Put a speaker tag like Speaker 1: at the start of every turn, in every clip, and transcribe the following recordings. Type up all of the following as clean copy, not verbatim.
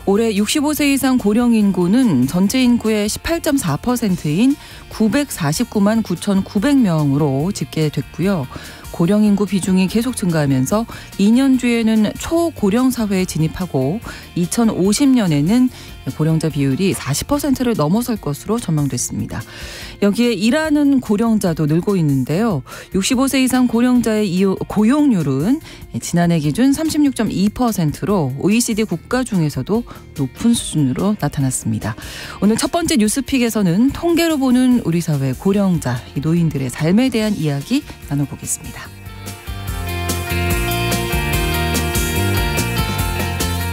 Speaker 1: 올해 65세 이상 고령 인구는 전체 인구의 18.4%인 949만 9,900명으로 집계됐고요. 고령 인구 비중이 계속 증가하면서 2년 뒤에는 초고령 사회에 진입하고 2050년에는 고령자 비율이 40%를 넘어설 것으로 전망됐습니다. 여기에 일하는 고령자도 늘고 있는데요. 65세 이상 고령자의 고용률은 지난해 기준 36.2%로 OECD 국가 중에서도 높은 수준으로 나타났습니다. 오늘 첫 번째 뉴스픽에서는 통계로 보는 우리 사회 고령자, 노인들의 삶에 대한 이야기 나눠보겠습니다.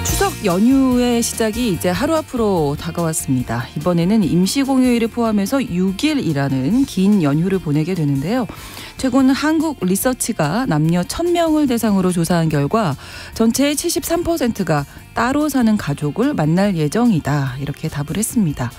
Speaker 1: 추석 연휴의 시작이 이제 하루 앞으로 다가왔습니다. 이번에는 임시공휴일을 포함해서 6일이라는 긴 연휴를 보내게 되는데요. 최근 한국 리서치가 남녀 1,000명을 대상으로 조사한 결과 전체의 73%가 따로 사는 가족을 만날 예정이다. 이렇게 답을 했습니다.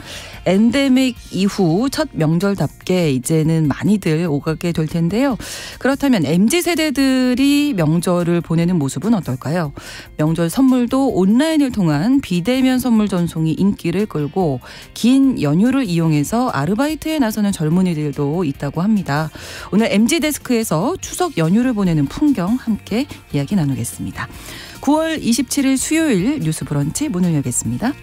Speaker 1: 엔데믹 이후 첫 명절답게 이제는 많이들 오가게 될 텐데요. 그렇다면 MZ세대들이 명절을 보내는 모습은 어떨까요? 명절 선물도 온라인을 통한 비대면 선물 전송이 인기를 끌고 긴 연휴를 이용해서 아르바이트에 나서는 젊은이들도 있다고 합니다. 오늘 MZ데스크에서 추석 연휴를 보내는 풍경 함께 이야기 나누겠습니다. 9월 27일 수요일 뉴스 브런치 문을 열겠습니다.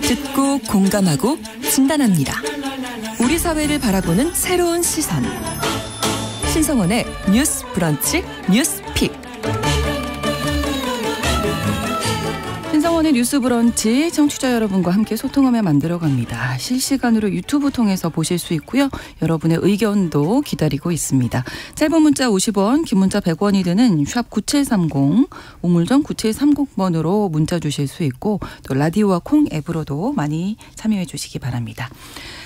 Speaker 2: 듣고 공감하고 진단합니다. 우리 사회를 바라보는 새로운 시선. 신성원의 뉴스 브런치 뉴스픽.
Speaker 1: 신성원의 뉴스 브런치 청취자 여러분과 함께 소통하며 만들어갑니다. 실시간으로 유튜브 통해서 보실 수 있고요. 여러분의 의견도 기다리고 있습니다. 짧은 문자 50원, 긴 문자 100원이 드는 샵 9730, 우물정 9730번으로 문자 주실 수 있고 또 라디오와 콩 앱으로도 많이 참여해 주시기 바랍니다.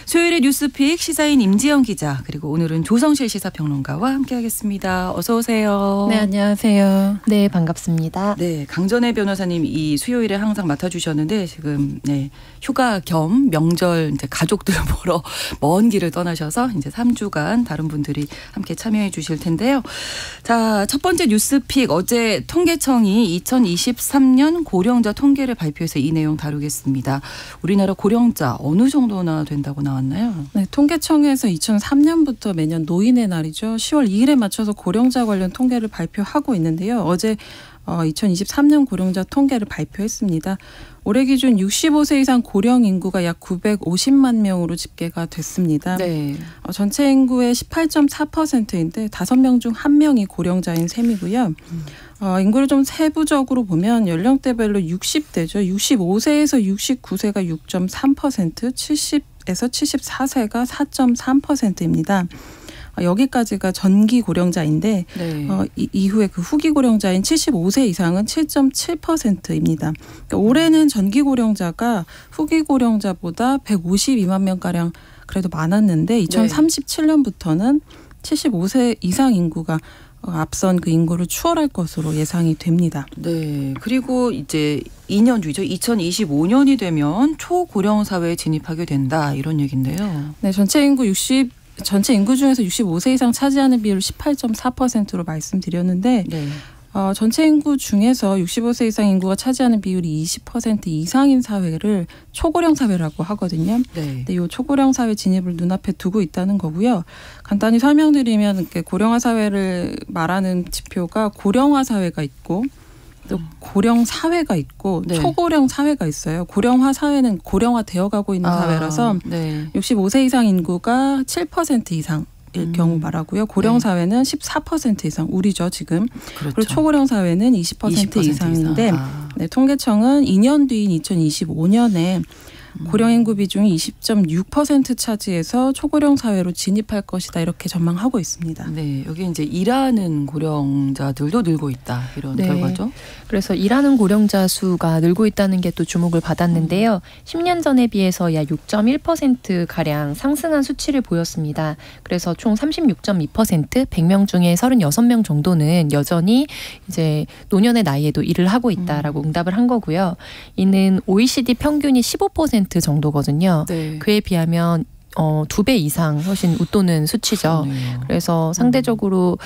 Speaker 1: 수요일의 뉴스픽 시사인 임지영 기자 그리고 오늘은 조성실 시사평론가와 함께하겠습니다. 어서 오세요.
Speaker 3: 네, 안녕하세요. 네, 반갑습니다.
Speaker 1: 네, 강전혜 변호사님 이 수요일에 항상 맡아주셨는데 지금 휴가 겸 명절 이제 가족들 보러 먼 길을 떠나셔서 이제 3주간 다른 분들이 함께 참여해 주실 텐데요. 자, 첫 번째 뉴스픽 어제 통계청이 2023년 고령자 통계를 발표해서 이 내용 다루겠습니다. 우리나라 고령자 어느 정도나 된다고 나왔나요?
Speaker 3: 네, 통계청에서 2003년부터 매년 노인의 날이죠. 10월 2일에 맞춰서 고령자 관련 통계를 발표하고 있는데요. 어제 2023년 고령자 통계를 발표했습니다. 올해 기준 65세 이상 고령 인구가 약 950만 명으로 집계가 됐습니다.
Speaker 1: 네.
Speaker 3: 전체 인구의 18.4%인데 5명 중 1명이 고령자인 셈이고요. 인구를 좀 세부적으로 보면 연령대별로 60대죠. 65세에서 69세가 6.3%, 70에서 74세가 4.3%입니다. 여기까지가 전기 고령자인데
Speaker 1: 네.
Speaker 3: 이후에 그 후기 고령자인 75세 이상은 7.7%입니다. 그러니까 올해는 전기 고령자가 후기 고령자보다 152만 명가량 그래도 많았는데 2037년부터는 75세 이상 인구가 앞선 그 인구를 추월할 것으로 예상이 됩니다. 네.
Speaker 1: 그리고 이제 2년 뒤죠. 2025년이 되면 초고령 사회에 진입하게 된다. 이런 얘기인데요.
Speaker 3: 네, 전체 인구 중에서 65세 이상 차지하는 비율 18.4%로 말씀드렸는데 전체 인구 중에서 65세 이상 인구가 차지하는 비율이 20% 이상인 사회를 초고령 사회라고 하거든요. 네. 근데 이 초고령 사회 진입을 눈앞에 두고 있다는 거고요. 간단히 설명드리면 고령화 사회를 말하는 지표가 고령화 사회가 있고 또 고령 사회가 있고 초고령 사회가 있어요. 고령화 사회는 고령화되어 가고 있는 사회라서 65세 이상 인구가 7% 이상 일 경우 말하고요. 고령 사회는 14% 이상 우리죠 지금. 그렇죠. 그리고 초고령 사회는 20% 이상인데 통계청은 2년 뒤인 2025년에 고령 인구 비중이 20.6% 차지해서 초고령 사회로 진입할 것이다 이렇게 전망하고 있습니다.
Speaker 1: 네, 여기 이제 일하는 고령자들도 늘고 있다 이런 결과죠.
Speaker 4: 그래서 일하는 고령자 수가 늘고 있다는 게 또 주목을 받았는데요. 10년 전에 비해서 약 6.1% 가량 상승한 수치를 보였습니다. 그래서 총 36.2% 100명 중에 36명 정도는 여전히 이제 노년의 나이에도 일을 하고 있다라고 응답을 한 거고요. 이는 OECD 평균이 15% 정도거든요. 그에 비하면 2배 이상 훨씬 웃도는 수치죠.
Speaker 1: 그러네요.
Speaker 4: 그래서 상대적으로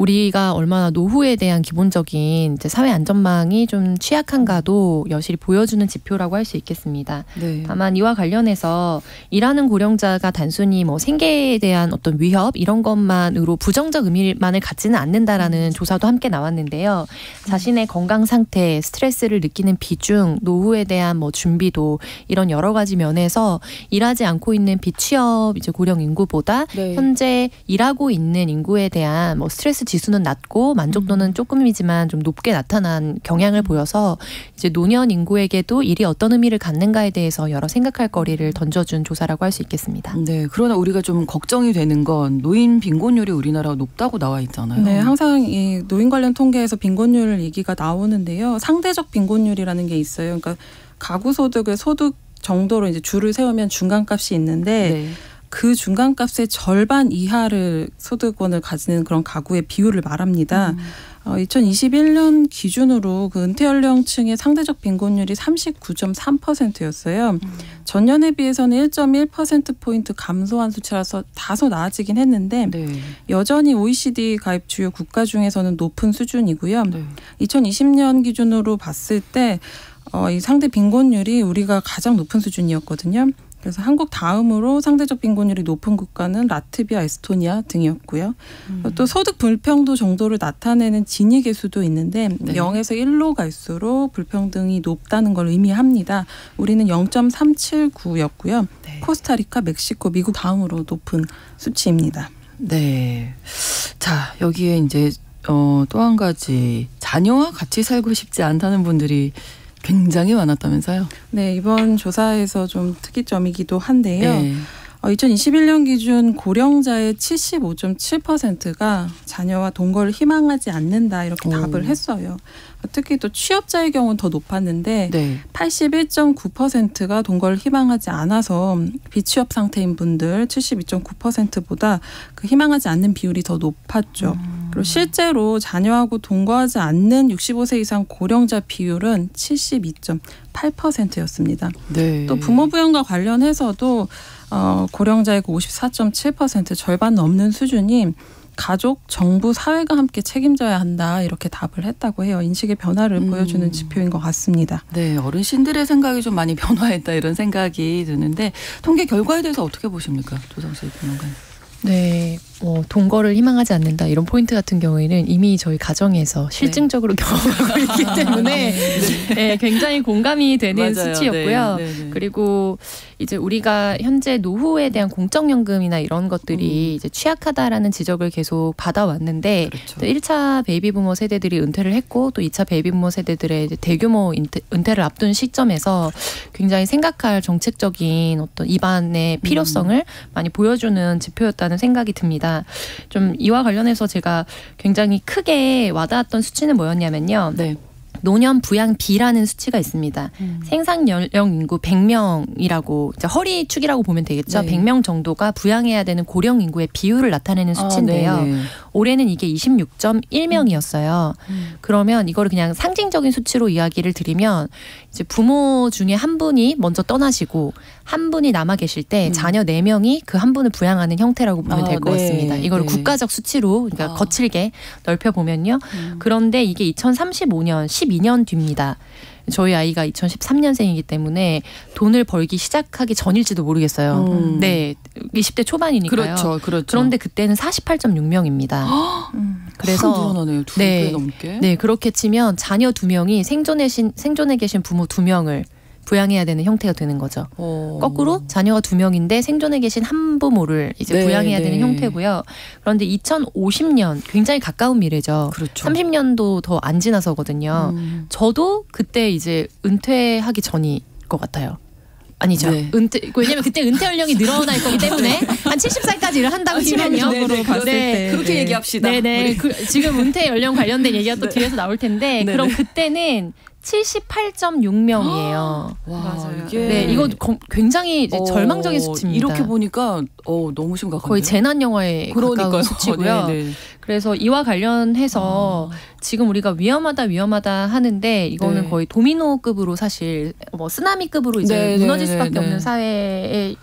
Speaker 4: 우리가 얼마나 노후에 대한 기본적인 이제 사회 안전망이 좀 취약한가도 여실히 보여주는 지표라고 할 수 있겠습니다.
Speaker 1: 네.
Speaker 4: 다만 이와 관련해서 일하는 고령자가 단순히 뭐 생계에 대한 어떤 위협 이런 것만으로 부정적 의미만을 갖지는 않는다라는 조사도 함께 나왔는데요. 자신의 건강 상태, 스트레스를 느끼는 비중, 노후에 대한 뭐 준비도 이런 여러 가지 면에서 일하지 않고 있는 비취업 이제 고령 인구보다
Speaker 1: 네.
Speaker 4: 현재 일하고 있는 인구에 대한 뭐 스트레스 지수는 낮고 만족도는 조금이지만 좀 높게 나타난 경향을 보여서 이제 노년 인구에게도 일이 어떤 의미를 갖는가에 대해서 여러 생각할 거리를 던져준 조사라고 할 수 있겠습니다.
Speaker 1: 네. 그러나 우리가 좀 걱정이 되는 건 노인 빈곤율이 우리나라가 높다고 나와 있잖아요.
Speaker 3: 네, 항상 이 노인 관련 통계에서 빈곤율 얘기가 나오는데요. 상대적 빈곤율이라는 게 있어요. 그러니까 가구 소득을 소득 정도로 이제 줄을 세우면 중간값이 있는데
Speaker 1: 네.
Speaker 3: 그 중간값의 절반 이하를 소득원을 가지는 그런 가구의 비율을 말합니다. 2021년 기준으로 그 은퇴 연령층의 상대적 빈곤율이 39.3%였어요. 전년에 비해서는 1.1%포인트 감소한 수치라서 다소 나아지긴 했는데
Speaker 1: 네.
Speaker 3: 여전히 OECD 가입 주요 국가 중에서는 높은 수준이고요.
Speaker 1: 네.
Speaker 3: 2020년 기준으로 봤을 때 이 상대 빈곤율이 우리가 가장 높은 수준이었거든요. 그래서 한국 다음으로 상대적 빈곤율이 높은 국가는 라트비아, 에스토니아 등이었고요. 또 소득 불평도 정도를 나타내는 지니 계수도 있는데
Speaker 1: 네.
Speaker 3: 0에서 1로 갈수록 불평등이 높다는 걸 의미합니다. 우리는 0.379였고요.
Speaker 1: 네.
Speaker 3: 코스타리카, 멕시코, 미국 다음으로 높은 수치입니다.
Speaker 1: 네. 자, 여기에 이제 또 한 가지 자녀와 같이 살고 싶지 않다는 분들이 굉장히 많았다면서요?
Speaker 3: 네, 이번 조사에서 좀 특이점이기도 한데요.
Speaker 1: 네.
Speaker 3: 2021년 기준 고령자의 75.7%가 자녀와 동거를 희망하지 않는다 이렇게 답을 했어요. 특히 또 취업자의 경우는 더 높았는데
Speaker 1: 네.
Speaker 3: 81.9%가 동거를 희망하지 않아서 비취업 상태인 분들 72.9%보다 그 희망하지 않는 비율이 더 높았죠. 그리고 실제로 자녀하고 동거하지 않는 65세 이상 고령자 비율은 72.8%였습니다.
Speaker 1: 네.
Speaker 3: 또 부모 부양과 관련해서도 고령자의 54.7% 절반 넘는 수준이 가족, 정부, 사회가 함께 책임져야 한다 이렇게 답을 했다고 해요. 인식의 변화를 보여주는 지표인 것 같습니다.
Speaker 1: 네, 어르신들의 생각이 좀 많이 변화했다 이런 생각이 드는데 통계 결과에 대해서 어떻게 보십니까? 조성실 평론가님.
Speaker 4: 네, 동거를 희망하지 않는다 이런 포인트 같은 경우에는 이미 저희 가정에서 실증적으로 경험하고 있기 때문에 네, 굉장히 공감이 되는
Speaker 1: 맞아요.
Speaker 4: 수치였고요.
Speaker 1: 네, 네, 네.
Speaker 4: 그리고 이제 우리가 현재 노후에 대한 공적연금이나 이런 것들이 이제 취약하다라는 지적을 계속 받아왔는데
Speaker 1: 그렇죠.
Speaker 4: 또 1차 베이비부모 세대들이 은퇴를 했고 또 2차 베이비부모 세대들의 이제 대규모 은퇴를 앞둔 시점에서 굉장히 생각할 정책적인 어떤 입안의 필요성을 많이 보여주는 지표였다는 생각이 듭니다. 좀 이와 관련해서 제가 굉장히 크게 와닿았던 수치는 뭐였냐면요.
Speaker 1: 네.
Speaker 4: 노년 부양비라는 수치가 있습니다. 생산 연령 인구 100명이라고 이제 허리축이라고 보면 되겠죠.
Speaker 1: 네.
Speaker 4: 100명 정도가 부양해야 되는 고령 인구의 비율을 나타내는 수치인데요.
Speaker 1: 아, 네.
Speaker 4: 올해는 이게 26.1명이었어요. 그러면 이거를 그냥 상징적인 수치로 이야기를 드리면 이제 부모 중에 한 분이 먼저 떠나시고 한 분이 남아 계실 때 자녀 4명이 그 한 분을 부양하는 형태라고 보면 될 것
Speaker 1: 네.
Speaker 4: 같습니다. 이거를
Speaker 1: 네.
Speaker 4: 국가적 수치로 그러니까 거칠게 넓혀보면요. 그런데 이게 2035년 12년 뒤입니다. 저희 아이가 2013년생이기 때문에 돈을 벌기 시작하기 전일지도 모르겠어요. 네, 20대 초반이니까요.
Speaker 1: 그렇죠, 그렇죠.
Speaker 4: 그런데 그때는 48.6명입니다. 그래서
Speaker 1: 확 늘어나네요. 2배
Speaker 4: 네,
Speaker 1: 넘게.
Speaker 4: 네, 그렇게 치면 자녀 2명이 생존에 계신 부모 2명을 부양해야 되는 형태가 되는 거죠. 거꾸로 자녀가 2명인데 생존에 계신 한부모를 이제
Speaker 1: 네,
Speaker 4: 부양해야
Speaker 1: 네.
Speaker 4: 되는 형태고요. 그런데 2050년 굉장히 가까운 미래죠.
Speaker 1: 그렇죠.
Speaker 4: 30년도 더 안 지나서거든요. 저도 그때 이제 은퇴하기 전일 것 같아요. 아니죠.
Speaker 1: 네.
Speaker 4: 왜냐면 그때 은퇴 연령이 늘어날 거기 때문에 한 70살까지 일을 한다고 치면요.
Speaker 3: 네, 봤을 때.
Speaker 1: 그렇게
Speaker 3: 네.
Speaker 1: 얘기합시다.
Speaker 4: 네네. 지금 은퇴 연령 관련된 얘기가 또 뒤에서 나올 텐데
Speaker 1: 네네.
Speaker 4: 그럼 그때는 78.6명이에요.
Speaker 1: 와,
Speaker 3: 맞아요.
Speaker 1: 이게
Speaker 4: 네, 이거 굉장히 이제 절망적인 수치입니다.
Speaker 1: 이렇게 보니까 너무 심각한데요.
Speaker 4: 거의 재난 영화에 가까운 수치고요.
Speaker 1: 네, 네.
Speaker 4: 그래서 이와 관련해서 지금 우리가 위험하다 하는데 이거는 거의 도미노급으로 사실 뭐 쓰나미급으로 이제 무너질 수밖에 없는 사회의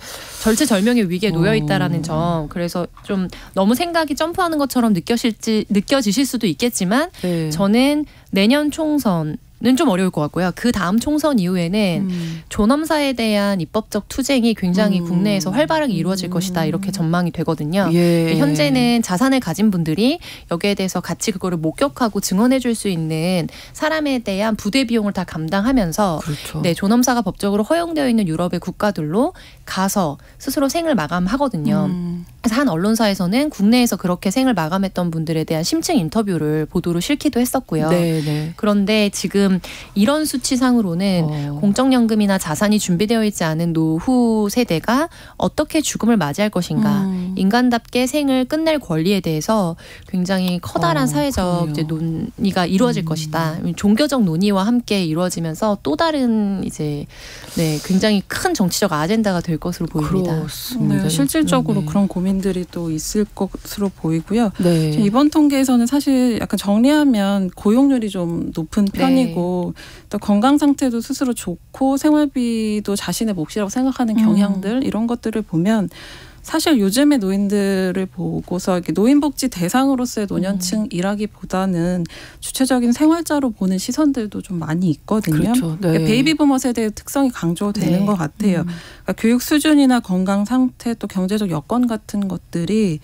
Speaker 4: 절체절명의 위기에 놓여 있다라는 점. 그래서 좀 너무 생각이 점프하는 것처럼 느껴지실 수도 있겠지만 저는 내년 총선 는 좀 어려울 것 같고요. 그 다음 총선 이후에는 존엄사에 대한 입법적 투쟁이 굉장히 국내에서 활발하게 이루어질 것이다. 이렇게 전망이 되거든요. 현재는 자산을 가진 분들이 여기에 대해서 같이 그거를 목격하고 증언해 줄 수 있는 사람에 대한 부대 비용을 다 감당하면서 네, 존엄사가 법적으로 허용되어 있는 유럽의 국가들로 가서 스스로 생을 마감하거든요. 그래서 한 언론사에서는 국내에서 그렇게 생을 마감했던 분들에 대한 심층 인터뷰를 보도로 실기도 했었고요. 그런데 지금 이런 수치상으로는 공적연금이나 자산이 준비되어 있지 않은 노후 세대가 어떻게 죽음을 맞이할 것인가, 인간답게 생을 끝낼 권리에 대해서 굉장히 커다란 사회적 이제 논의가 이루어질 것이다. 종교적 논의와 함께 이루어지면서 또 다른 이제 굉장히 큰 정치적 아젠다가 될 것으로 보입니다.
Speaker 3: 그렇습니다. 실질적으로 그런 고민들이 또 있을 것으로 보이고요. 이번 통계에서는 사실 약간 정리하면 고용률이 좀 높은 편이고 또 건강 상태도 스스로 좋고 생활비도 자신의 몫이라고 생각하는 경향들 이런 것들을 보면 사실 요즘의 노인들을 보고서 노인복지 대상으로서의 노년층이라기보다는 주체적인 생활자로 보는 시선들도 좀 많이 있거든요. 베이비부머 세대의 특성이 강조되는 것 같아요. 그러니까 교육 수준이나 건강 상태 또 경제적 여건 같은 것들이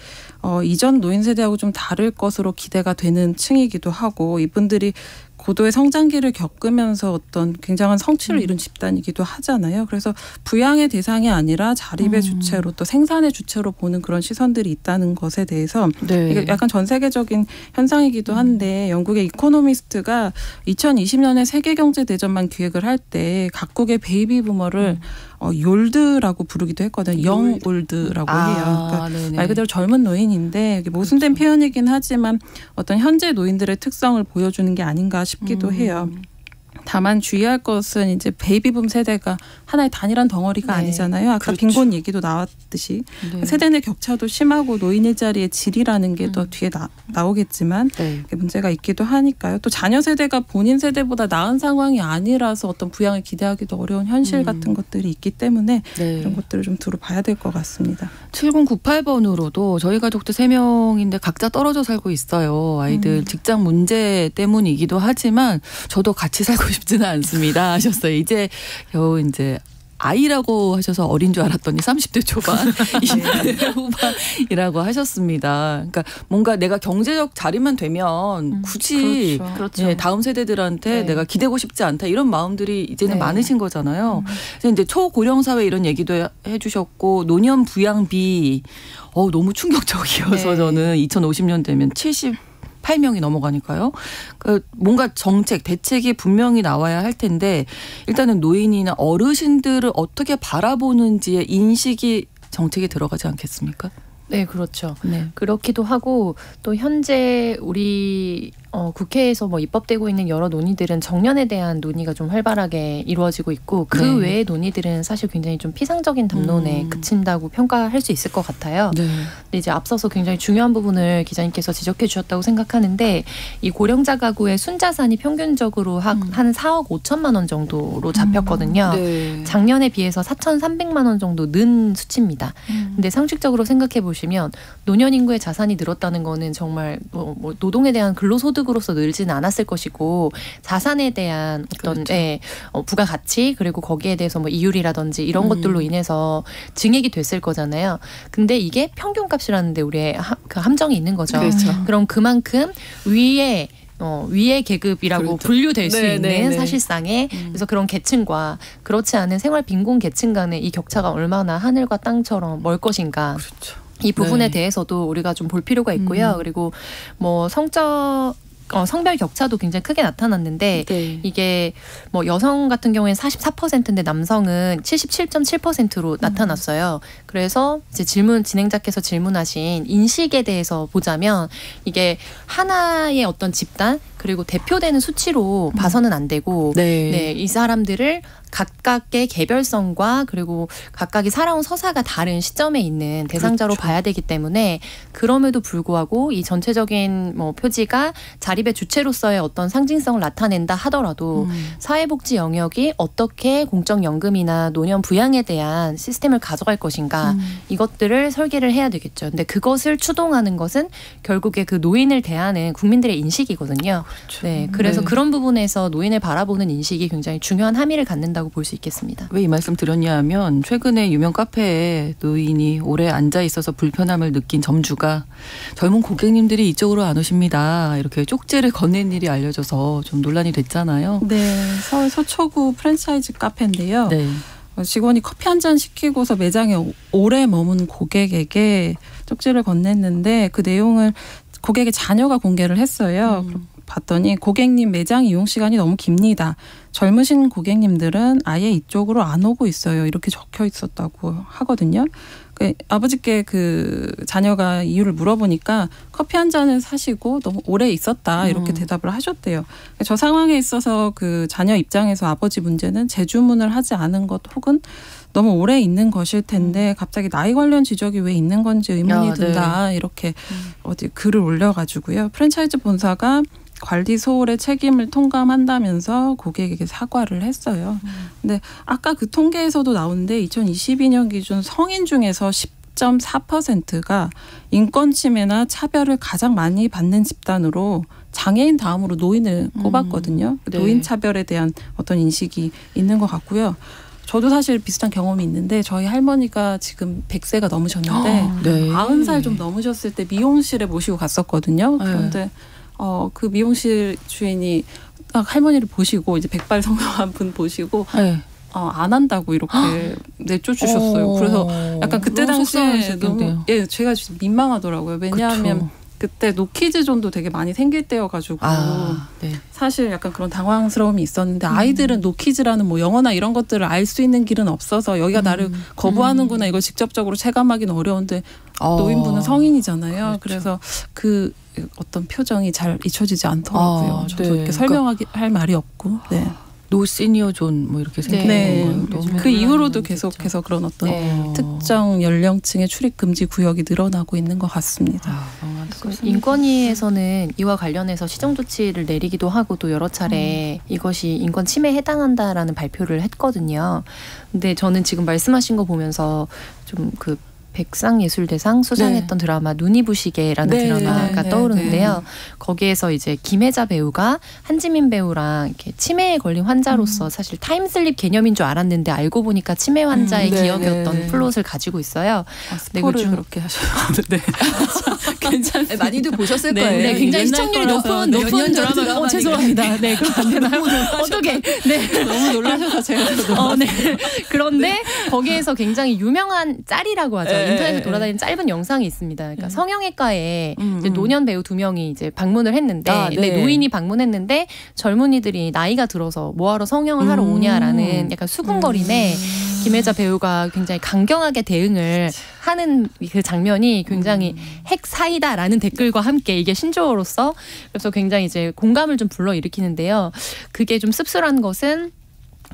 Speaker 3: 이전 노인 세대하고 좀 다를 것으로 기대가 되는 층이기도 하고 이분들이 고도의 성장기를 겪으면서 어떤 굉장한 성취를 이룬 집단이기도 하잖아요. 그래서 부양의 대상이 아니라 자립의 주체로 또 생산의 주체로 보는 그런 시선들이 있다는 것에 대해서 이게 약간 전 세계적인 현상이기도 한데 영국의 이코노미스트가 2020년에 세계경제대전만 기획을 할 때 각국의 베이비부머를 욜드라고 부르기도 했거든요. 영올드라고 해요. 그러니까 말 그대로 젊은 노인인데 이게 모순된 표현이긴 하지만 어떤 현재 노인들의 특성을 보여주는 게 아닌가 싶기도 해요. 다만 주의할 것은 이제 베이비붐 세대가 하나의 단일한 덩어리가 아니잖아요. 아까 빈곤 얘기도 나왔듯이 세대 내 격차도 심하고 노인 일자리의 질이라는 게 더 뒤에 나오겠지만 문제가 있기도 하니까요. 또 자녀 세대가 본인 세대보다 나은 상황이 아니라서 어떤 부양을 기대하기도 어려운 현실 같은 것들이 있기 때문에 이런 것들을 좀 두루 봐야 될 것 같습니다.
Speaker 1: 7098번으로도 저희 가족도 3명인데 각자 떨어져 살고 있어요. 아이들 직장 문제 때문이기도 하지만 저도 같이 살고 싶지는 않습니다 하셨어요. 이제 겨우 이제 아이라고 하셔서 어린 줄 알았더니 30대 초반, 20대 후반이라고 하셨습니다. 그러니까 뭔가 내가 경제적 자리만 되면 굳이 다음 세대들한테 내가 기대고 싶지 않다 이런 마음들이 이제는 많으신 거잖아요. 그래서 이제 초고령 사회 이런 얘기도 해주셨고 노년 부양비 너무 충격적이어서 저는 2050년 되면 8명이 넘어가니까요. 뭔가 정책, 대책이 분명히 나와야 할 텐데 일단은 노인이나 어르신들을 어떻게 바라보는지의 인식이 정책에 들어가지 않겠습니까?
Speaker 4: 네, 그렇죠. 그렇기도 하고 또 현재 우리 국회에서 뭐 입법되고 있는 여러 논의들은 정년에 대한 논의가 좀 활발하게 이루어지고 있고 그 외의 논의들은 사실 굉장히 좀 피상적인 담론에 그친다고 평가할 수 있을 것 같아요. 근데 이제 앞서서 굉장히 중요한 부분을 기자님께서 지적해 주셨다고 생각하는데 이 고령자 가구의 순자산이 평균적으로 한 4억 5천만 원 정도로 잡혔거든요. 작년에 비해서 4,300만 원 정도 는 수치입니다. 근데 상식적으로 생각해 보시면 노년 인구의 자산이 늘었다는 거는 정말 뭐 노동에 대한 근로소득으로서 늘지는 않았을 것이고 자산에 대한 어떤 부가가치 그리고 거기에 대해서 뭐 이율이라든지 이런 것들로 인해서 증액이 됐을 거잖아요. 근데 이게 평균값이라는데 우리의 그 함정이 있는 거죠. 그럼 그만큼 위에 계급이라고 분류될 수 있는 사실상의 그래서 그런 계층과 그렇지 않은 생활 빈곤 계층 간의 이 격차가 얼마나 하늘과 땅처럼 멀 것인가. 이 부분에 대해서도 우리가 좀 볼 필요가 있고요. 그리고 뭐 성별 격차도 굉장히 크게 나타났는데 이게 뭐 여성 같은 경우에는 44%인데 남성은 77.7%로 나타났어요. 그래서 이제 진행자께서 질문하신 인식에 대해서 보자면 이게 하나의 어떤 집단 그리고 대표되는 수치로 봐서는 안 되고 네, 이 사람들을 각각의 개별성과 그리고 각각이 살아온 서사가 다른 시점에 있는 대상자로 봐야 되기 때문에 그럼에도 불구하고 이 전체적인 뭐 표지가 자립의 주체로서의 어떤 상징성을 나타낸다 하더라도 사회복지 영역이 어떻게 공적연금이나 노년 부양에 대한 시스템을 가져갈 것인가 이것들을 설계를 해야 되겠죠. 근데 그것을 추동하는 것은 결국에 그 노인을 대하는 국민들의 인식이거든요. 그렇죠. 네, 그래서 그런 부분에서 노인을 바라보는 인식이 굉장히 중요한 함의를 갖는다고 볼 수 있겠습니다.
Speaker 1: 왜 이 말씀 드렸냐 하면 최근에 유명 카페에 노인이 오래 앉아 있어서 불편함을 느낀 점주가 젊은 고객님들이 이쪽으로 안 오십니다. 이렇게 쪽지를 건넨 일이 알려져서 좀 논란이 됐잖아요.
Speaker 3: 네, 서울 서초구 프랜차이즈 카페인데요.
Speaker 1: 네.
Speaker 3: 직원이 커피 한 잔 시키고서 매장에 오래 머문 고객에게 쪽지를 건넸는데 그 내용을 고객의 자녀가 공개를 했어요. 봤더니 고객님 매장 이용 시간이 너무 깁니다. 젊으신 고객님들은 아예 이쪽으로 안 오고 있어요. 이렇게 적혀 있었다고 하거든요. 아버지께 그 자녀가 이유를 물어보니까 커피 한 잔을 사시고 너무 오래 있었다 이렇게 대답을 하셨대요. 저 상황에 있어서 그 자녀 입장에서 아버지 문제는 재주문을 하지 않은 것 혹은 너무 오래 있는 것일 텐데 갑자기 나이 관련 지적이 왜 있는 건지 의문이 든다. 이렇게 어디 글을 올려가지고요. 프랜차이즈 본사가 관리 소홀의 책임을 통감한다면서 고객에게 사과를 했어요. 근데 아까 그 통계에서도 나오는데 2022년 기준 성인 중에서 10.4%가 인권 침해나 차별을 가장 많이 받는 집단으로 장애인 다음으로 노인을 꼽았거든요.
Speaker 1: 네.
Speaker 3: 노인 차별에 대한 어떤 인식이 있는 것 같고요. 저도 사실 비슷한 경험이 있는데 저희 할머니가 지금 100세가 넘으셨는데
Speaker 1: 네.
Speaker 3: 90살 좀 넘으셨을 때 미용실에 모시고 갔었거든요. 그런데 그 미용실 주인이 딱 할머니를 보시고 이제 백발 성형한 분 보시고 안 한다고 이렇게 내쫓으셨어요. 그래서 약간 그때 당시에 너무 제가 진짜 민망하더라고요. 왜냐하면
Speaker 1: 그쵸.
Speaker 3: 그때 노키즈존도 되게 많이 생길 때여가지고 사실 약간 그런 당황스러움이 있었는데 아이들은 노키즈라는 뭐 영어나 이런 것들을 알 수 있는 길은 없어서 여기가 나를 거부하는구나 이걸 직접적으로 체감하기는 어려운데 노인분은 성인이잖아요.
Speaker 1: 그렇죠.
Speaker 3: 그래서 그 어떤 표정이 잘 잊혀지지 않더라고요. 저도 이렇게 설명할 말이 없고. 네.
Speaker 1: 노 시니어 존 뭐 이렇게 생기는 건가요?
Speaker 3: 그 이후로도 계속해서 그런 어떤 특정 연령층의 출입 금지 구역이 늘어나고 있는 것 같습니다.
Speaker 4: 인권위에서는 이와 관련해서 시정 조치를 내리기도 하고 또 여러 차례 이것이 인권 침해에 해당한다라는 발표를 했거든요. 근데 저는 지금 말씀하신 거 보면서 좀 그 백상예술대상 수상했던 드라마 눈이 부시게라는 드라마가 떠오르는데요. 거기에서 이제 김혜자 배우가 한지민 배우랑 이렇게 치매에 걸린 환자로서 사실 타임슬립 개념인 줄 알았는데 알고 보니까 치매 환자의 기억이었던 플롯을 가지고 있어요.
Speaker 3: 스포를 그렇게 하셨는데
Speaker 1: 괜찮아요. 많이들 보셨을 거예요.
Speaker 4: 네, 굉장히 시청률이 높은 드라마. 죄송합니다. 네, 그럼 안 되나요? 어떻게? 네,
Speaker 3: 너무 놀라셔서 제가.
Speaker 4: 네. 그런데 거기에서 굉장히 유명한 짤이라고 하죠. 인터넷에 돌아다니는 짧은 영상이 있습니다. 그러니까 성형외과에 이제 노년 배우 2명이 이제 방문을 했는데 노인이 방문했는데 젊은이들이 나이가 들어서 뭐하러 성형을 하러 오냐라는 약간 수군거림에 김혜자 배우가 굉장히 강경하게 대응을 하는 그 장면이 굉장히 핵사이다라는 댓글과 함께 이게 신조어로서 그래서 굉장히 이제 공감을 좀 불러일으키는데요. 그게 좀 씁쓸한 것은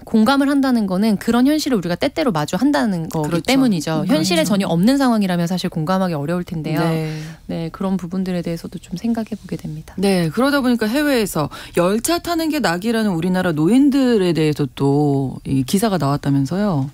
Speaker 4: 공감을 한다는 거는 그런 현실을 우리가 때때로 마주한다는 거기 때문이죠. 현실에 전혀 없는 상황이라면 사실 공감하기 어려울 텐데요. 네, 그런 부분들에 대해서도 좀 생각해 보게 됩니다.
Speaker 1: 네, 그러다 보니까 해외에서 열차 타는 게 낙이라는 우리나라 노인들에 대해서 또 이 기사가 나왔다면서요.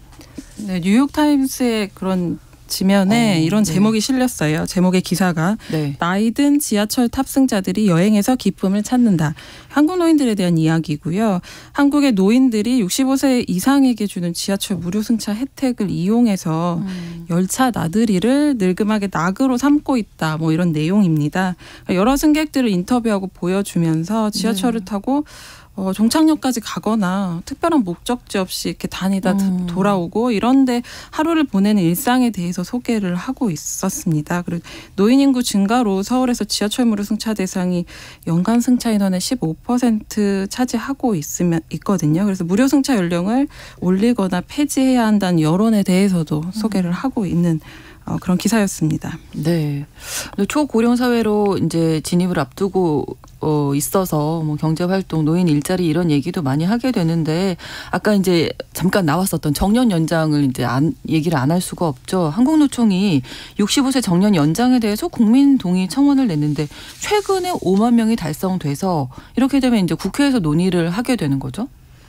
Speaker 3: 네, 뉴욕타임스의 그런 지면에 이런 제목이 실렸어요. 제목의 기사가 나이든 지하철 탑승자들이 여행에서 기쁨을 찾는다. 한국 노인들에 대한 이야기고요. 한국의 노인들이 65세 이상에게 주는 지하철 무료 승차 혜택을 이용해서 열차 나들이를 늙음하게 낙으로 삼고 있다. 뭐 이런 내용입니다. 여러 승객들을 인터뷰하고 보여주면서 지하철을 타고 종착역까지 가거나 특별한 목적지 없이 이렇게 다니다 돌아오고 이런데 하루를 보내는 일상에 대해서 소개를 하고 있었습니다. 그리고 노인 인구 증가로 서울에서 지하철 무료 승차 대상이 연간 승차 인원의 15% 차지하고 있거든요. 그래서 무료 승차 연령을 올리거나 폐지해야 한다는 여론에 대해서도 소개를 하고 있는 그런 기사였습니다.
Speaker 1: 네. 초고령 사회로 이제 진입을 앞두고 있어서 뭐 경제 활동, 노인 일자리 이런 얘기도 많이 하게 되는데 아까 이제 잠깐 나왔었던 정년 연장을 이제 얘기를 안 할 수가 없죠. 한국노총이 65세 정년 연장에 대해서 국민 동의 청원을 냈는데 최근에 5만 명이 달성돼서 이렇게 되면 이제 국회에서 논의를 하게 되는 거죠.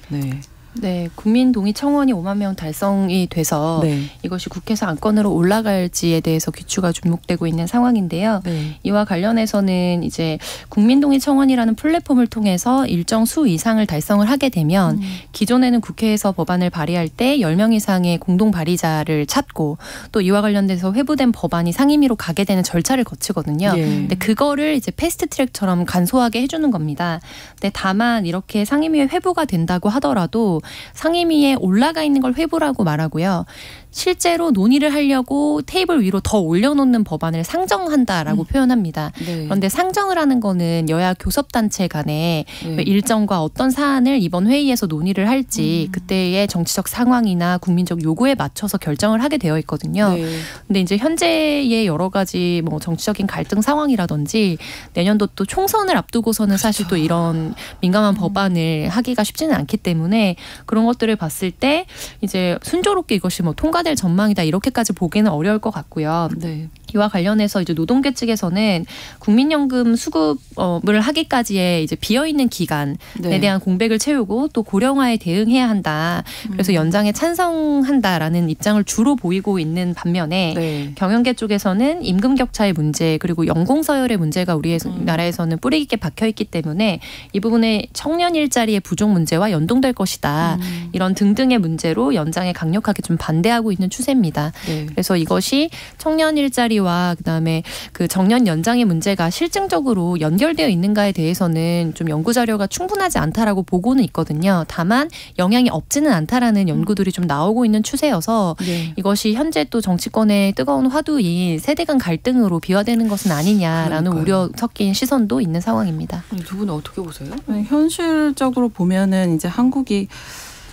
Speaker 1: 네.
Speaker 4: 네, 국민 동의 청원이 5만 명 달성이 돼서
Speaker 1: 네.
Speaker 4: 이것이 국회에서 안건으로 올라갈지에 대해서 귀추가 주목되고 있는 상황인데요.
Speaker 1: 네.
Speaker 4: 이와 관련해서는 이제 국민 동의 청원이라는 플랫폼을 통해서 일정 수 이상을 달성을 하게 되면 기존에는 국회에서 법안을 발의할 때 10명 이상의 공동 발의자를 찾고 또 이와 관련돼서 회부된 법안이 상임위로 가게 되는 절차를 거치거든요.
Speaker 1: 예.
Speaker 4: 근데 그거를 이제 패스트 트랙처럼 간소하게 해주는 겁니다. 근데 다만 이렇게 상임위에 회부가 된다고 하더라도 상임위에 올라가 있는 걸 회부라고 말하고요. 실제로 논의를 하려고 테이블 위로 더 올려놓는 법안을 상정한다라고 표현합니다.
Speaker 1: 네.
Speaker 4: 그런데 상정을 하는 거는 여야 교섭단체 간에
Speaker 1: 네.
Speaker 4: 일정과 어떤 사안을 이번 회의에서 논의를 할지 그때의 정치적 상황이나 국민적 요구에 맞춰서 결정을 하게 되어 있거든요.
Speaker 1: 네.
Speaker 4: 근데 이제 현재의 여러 가지 뭐 정치적인 갈등 상황이라든지 내년도 또 총선을 앞두고서는 사실 또 이런 민감한 법안을 하기가 쉽지는 않기 때문에 그런 것들을 봤을 때 이제 순조롭게 이것이 뭐 통과될 전망이다 이렇게까지 보기는 어려울 것 같고요.
Speaker 1: 네.
Speaker 4: 이와 관련해서 이제 노동계 측에서는 국민연금 수급을 하기까지의 이제 비어 있는 기간에
Speaker 1: 네.
Speaker 4: 대한 공백을 채우고 또 고령화에 대응해야 한다. 그래서 연장에 찬성한다라는 입장을 주로 보이고 있는 반면에
Speaker 1: 네.
Speaker 4: 경영계 쪽에서는 임금 격차의 문제 그리고 연공 서열의 문제가 우리 나라에서는 뿌리 깊게 박혀 있기 때문에 이 부분에 청년 일자리의 부족 문제와 연동될 것이다. 이런 등등의 문제로 연장에 강력하게 좀 반대하고 있는 추세입니다.
Speaker 1: 네.
Speaker 4: 그래서 이것이 청년 일자리와 그다음에 그 정년 연장의 문제가 실증적으로 연결되어 있는가에 대해서는 좀 연구 자료가 충분하지 않다라고 보고는 있거든요. 다만 영향이 없지는 않다라는 연구들이 좀 나오고 있는 추세여서
Speaker 1: 네.
Speaker 4: 이것이 현재 또 정치권의 뜨거운 화두인 세대 간 갈등으로 비화되는 것은 아니냐라는
Speaker 1: 그러니까요.
Speaker 4: 우려 섞인 시선도 있는 상황입니다.
Speaker 1: 두 분은 어떻게 보세요?
Speaker 3: 현실적으로 보면은 이제 한국이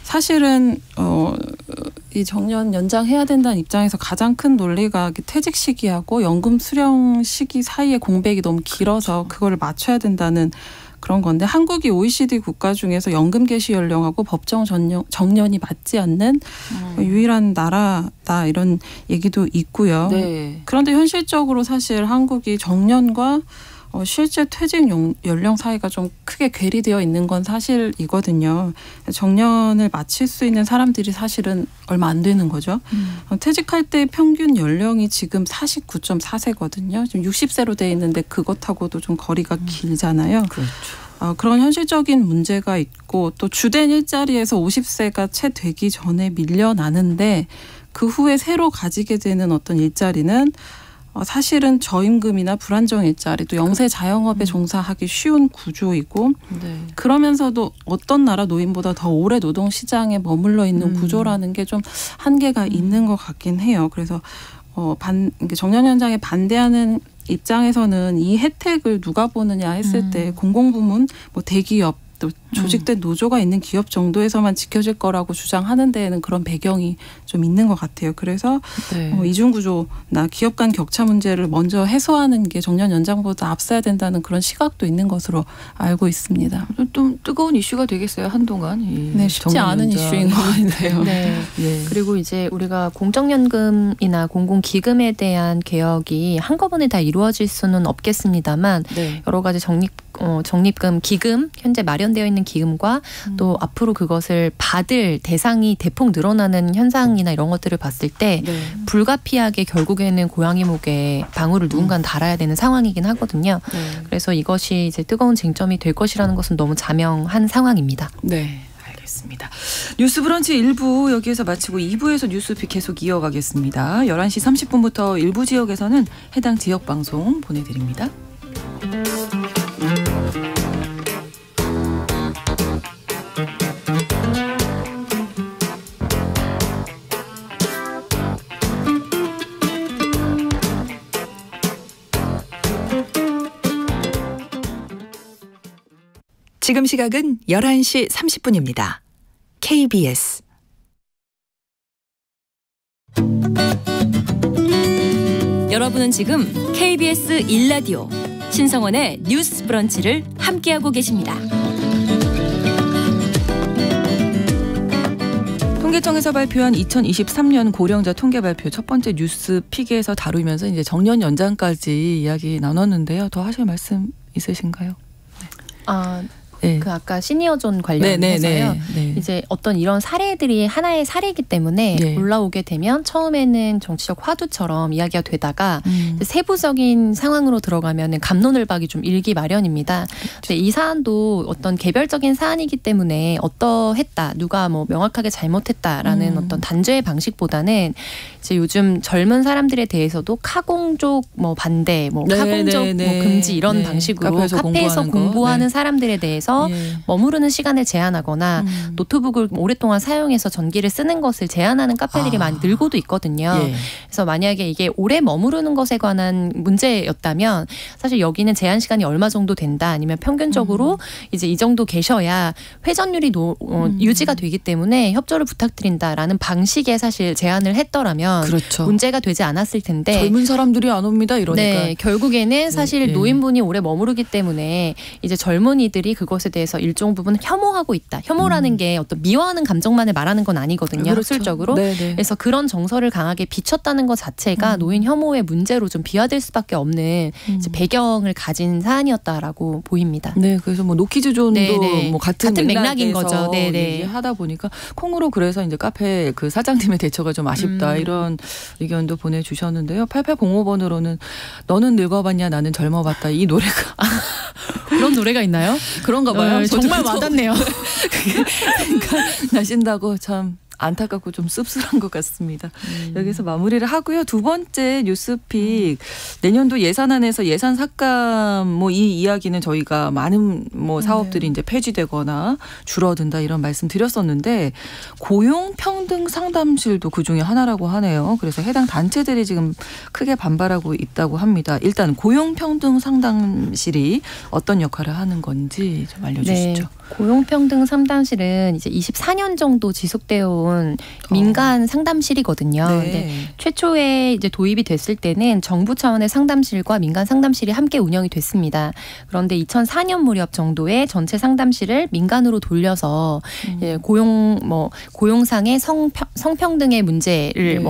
Speaker 3: 사실은 이 정년 연장해야 된다는 입장에서 가장 큰 논리가 퇴직 시기하고 연금 수령 시기 사이의 공백이 너무 길어서 그걸 맞춰야 된다는 그런 건데 한국이 OECD 국가 중에서 연금 개시 연령하고 법정 정년이 맞지 않는 유일한 나라다 이런 얘기도 있고요.
Speaker 1: 네.
Speaker 3: 그런데 현실적으로 사실 한국이 정년과 실제 퇴직 연령 사이가 좀 크게 괴리되어 있는 건 사실이거든요. 정년을 마칠 수 있는 사람들이 사실은 얼마 안 되는 거죠. 퇴직할 때 평균 연령이 지금 49.4세거든요. 지금 60세로 돼 있는데 그것하고도 좀 거리가 길잖아요.
Speaker 1: 그렇죠.
Speaker 3: 그런 현실적인 문제가 있고 또 주된 일자리에서 50세가 채 되기 전에 밀려나는데 그 후에 새로 가지게 되는 어떤 일자리는 사실은 저임금이나 불안정 일자리 또 영세 자영업에 종사하기 쉬운 구조이고
Speaker 1: 네.
Speaker 3: 그러면서도 어떤 나라 노인보다 더 오래 노동시장에 머물러 있는 구조라는 게 좀 한계가 있는 것 같긴 해요. 그래서 정년 연장에 반대하는 입장에서는 이 혜택을 누가 보느냐 했을 때 공공부문, 뭐 대기업 또 조직된 노조가 있는 기업 정도에서만 지켜질 거라고 주장하는 데에는 그런 배경이 좀 있는 것 같아요. 그래서
Speaker 1: 네.
Speaker 3: 이중구조나 기업 간 격차 문제를 먼저 해소하는 게 정년 연장보다 앞서야 된다는 그런 시각도 있는 것으로 알고 있습니다.
Speaker 1: 좀 뜨거운 이슈가 되겠어요 한동안.
Speaker 3: 네, 쉽지 않은 이슈인 것 같아요.
Speaker 4: 네.
Speaker 1: 예.
Speaker 4: 그리고 이제 우리가 공적연금이나 공공기금에 대한 개혁이 한꺼번에 다 이루어질 수는 없겠습니다만
Speaker 1: 네.
Speaker 4: 여러 가지 적립금, 기금, 현재 마련되어 있는 기금과 또 앞으로 그것을 받을 대상이 대폭 늘어나는 현상이나 이런 것들을 봤을 때
Speaker 1: 네.
Speaker 4: 불가피하게 결국에는 고양이 목에 방울을 누군가는 달아야 되는 상황이긴 하거든요.
Speaker 1: 네.
Speaker 4: 그래서 이것이 이제 뜨거운 쟁점이 될 것이라는 것은 너무 자명한 상황입니다.
Speaker 1: 네. 알겠습니다. 뉴스브런치 1부 여기에서 마치고 2부에서 뉴스픽 계속 이어가겠습니다. 11시 30분부터 일부 지역에서는 해당 지역 방송 보내드립니다.
Speaker 5: 지금 시각은 11시 30분입니다. KBS
Speaker 2: 여러분은 지금 KBS 1라디오 신성원의 뉴스 브런치를 함께하고 계십니다.
Speaker 1: 통계청에서 발표한 2023년 고령자 통계 발표 첫 번째 뉴스 픽에서 다루면서 이제 정년 연장까지 이야기 나눴는데요. 더 하실 말씀 있으신가요? 네.
Speaker 4: 그 아까 시니어존 관련해서요.
Speaker 1: 네.
Speaker 4: 이제 어떤 이런 사례들이 하나의 사례이기 때문에
Speaker 1: 네.
Speaker 4: 올라오게 되면 처음에는 정치적 화두처럼 이야기가 되다가 이제 세부적인 상황으로 들어가면 갑론을박이 좀 일기 마련입니다. 근데 이 사안도 어떤 개별적인 사안이기 때문에 어떠했다, 누가 뭐 명확하게 잘못했다라는 어떤 단죄의 방식보다는 이제 요즘 젊은 사람들에 대해서도 카공족 뭐 반대, 뭐 카공족 뭐 금지 이런 방식으로 카페에서 공부하는 사람들에 대해서 머무르는 시간을 제한하거나 노트북을 오랫동안 사용해서 전기를 쓰는 것을 제한하는 카페들이 많이 늘고도 있거든요. 그래서 만약에 이게 오래 머무르는 것에 관한 문제였다면 사실 여기는 제한 시간이 얼마 정도 된다, 아니면 평균적으로 이제 이 정도 계셔야 회전율이 유지가 되기 때문에 협조를 부탁드린다라는 방식의 사실 제한을 했더라면
Speaker 1: 그렇죠.
Speaker 4: 문제가 되지 않았을 텐데
Speaker 1: 젊은 사람들이 안 옵니다. 이러니까.
Speaker 4: 네, 결국에는 사실 노인분이 오래 머무르기 때문에 이제 젊은이들이 그것에 대해서 일정 부분 혐오하고 있다. 혐오라는 게 어떤 미워하는 감정만을 말하는 건 아니거든요.
Speaker 1: 그렇죠.
Speaker 4: 학술적으로.
Speaker 1: 네네.
Speaker 4: 그래서 그런 정서를 강하게 비췄다는 것 자체가 노인 혐오의 문제로 좀 비화될 수밖에 없는 이제 배경을 가진 사안이었다라고 보입니다.
Speaker 1: 네, 그래서 뭐 노키즈존도
Speaker 4: 네네.
Speaker 1: 뭐 같은
Speaker 4: 맥락인 거죠. 네네.
Speaker 1: 얘기하다 보니까 콩으로 그래서 이제 카페 그 사장님의 대처가 좀 아쉽다 이런 의견도 보내주셨는데요. 8805번으로는 너는 늙어봤냐 나는 젊어봤다 이 노래가
Speaker 4: 그런 노래가 있나요?
Speaker 1: 그런가 봐요.
Speaker 4: 정말 와닿네요.
Speaker 1: 나신다고 참 안타깝고 좀 씁쓸한 것 같습니다. 여기서 마무리를 하고요. 두 번째 뉴스픽 내년도 예산안에서 예산 삭감 뭐 이 이야기는 저희가 많은 뭐 사업들이 이제 폐지되거나 줄어든다 이런 말씀 드렸었는데 고용평등 상담실도 그중에 하나라고 하네요. 그래서 해당 단체들이 지금 크게 반발하고 있다고 합니다. 일단 고용평등 상담실이 어떤 역할을 하는 건지 좀 알려주시죠.
Speaker 4: 네. 고용평등 상담실은 이제 24년 정도 지속되어 온 민간 상담실이거든요.
Speaker 1: 네.
Speaker 4: 근데 최초에 이제 도입이 됐을 때는 정부 차원의 상담실과 민간 상담실이 함께 운영이 됐습니다. 그런데 2004년 무렵 정도에 전체 상담실을 민간으로 돌려서 고용상의 성평등의 문제를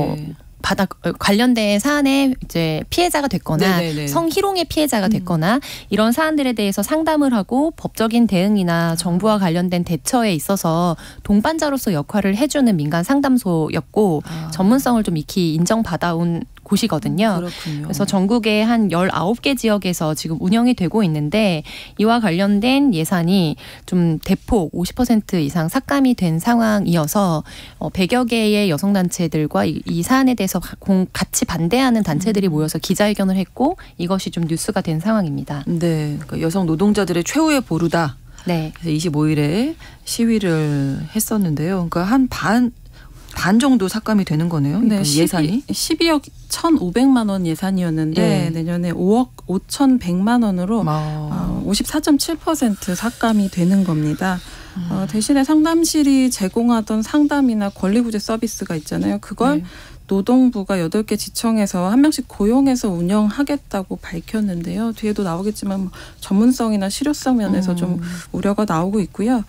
Speaker 4: 관련된 사안에 이제 피해자가 됐거나 성희롱의 피해자가 됐거나 이런 사안들에 대해서 상담을 하고 법적인 대응이나 정부와 관련된 대처에 있어서 동반자로서 역할을 해주는 민간 상담소였고 전문성을 좀 익히 인정받아온 곳이거든요.
Speaker 1: 그렇군요.
Speaker 4: 그래서 전국의 한 19개 지역에서 지금 운영이 되고 있는데 이와 관련된 예산이 좀 대폭 50% 이상 삭감이 된 상황이어서 100여 개의 여성단체들과 이 사안에 대해서 같이 반대하는 단체들이 모여서 기자회견을 했고 이것이 좀 뉴스가 된 상황입니다.
Speaker 1: 네, 그러니까 여성 노동자들의 최후의 보루다.
Speaker 4: 네.
Speaker 1: 그래서 25일에 시위를 했었는데요. 그러니까 한 반 정도 삭감이 되는 거네요.
Speaker 3: 네,
Speaker 1: 예산이
Speaker 3: 12억 1,500만 원 예산이었는데 내년에 5억 5,100만 원으로 54.7% 삭감이 되는 겁니다. 대신에 상담실이 제공하던 상담이나 권리구제 서비스가 있잖아요. 그걸 노동부가 8개 지청에서 한 명씩 고용해서 운영하겠다고 밝혔는데요. 뒤에도 나오겠지만 전문성이나 실효성 면에서 좀 우려가 나오고 있고요.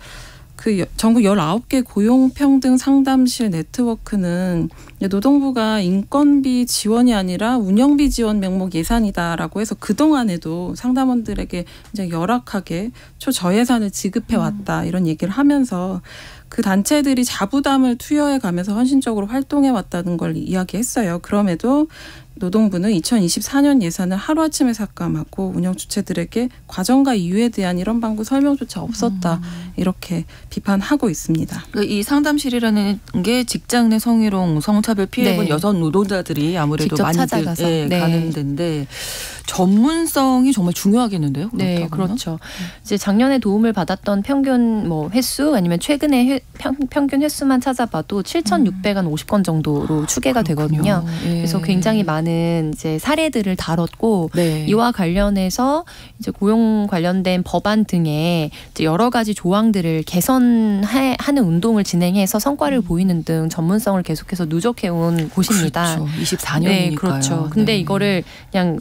Speaker 3: 그 전국 19개 고용평등 상담실 네트워크는 노동부가 인건비 지원이 아니라 운영비 지원 명목 예산이다라고 해서 그동안에도 상담원들에게 이제 열악하게 초저예산을 지급해 왔다 이런 얘기를 하면서 그 단체들이 자부담을 투여해 가면서 헌신적으로 활동해 왔다는 걸 이야기했어요. 그럼에도 노동부는 2024년 예산을 하루아침에 삭감하고 운영 주체들에게 과정과 이유에 대한 이런 방구 설명조차 없었다. 이렇게 비판하고 있습니다.
Speaker 1: 이 상담실이라는 게 직장 내 성희롱, 성차별 피해본 여성 노동자들이 아무래도 많이 가는 데인데 전문성이 정말 중요하겠는데요.
Speaker 4: 네, 그렇죠. 이제 작년에 도움을 받았던 평균 횟수 아니면 최근에 평균 횟수만 찾아봐도 7,650건 정도로 추계가 되거든요. 그래서 굉장히 많은 많은 이제 사례들을 다뤘고
Speaker 1: 네.
Speaker 4: 이와 관련해서 이제 고용 관련된 법안 등에 이제 여러 가지 조항들을 개선하는 운동을 진행해서 성과를 보이는 등 전문성을 계속해서 누적해온 곳입니다.
Speaker 1: 그렇죠. 24년이니까요.
Speaker 4: 네, 그렇죠. 근데 이거를 그냥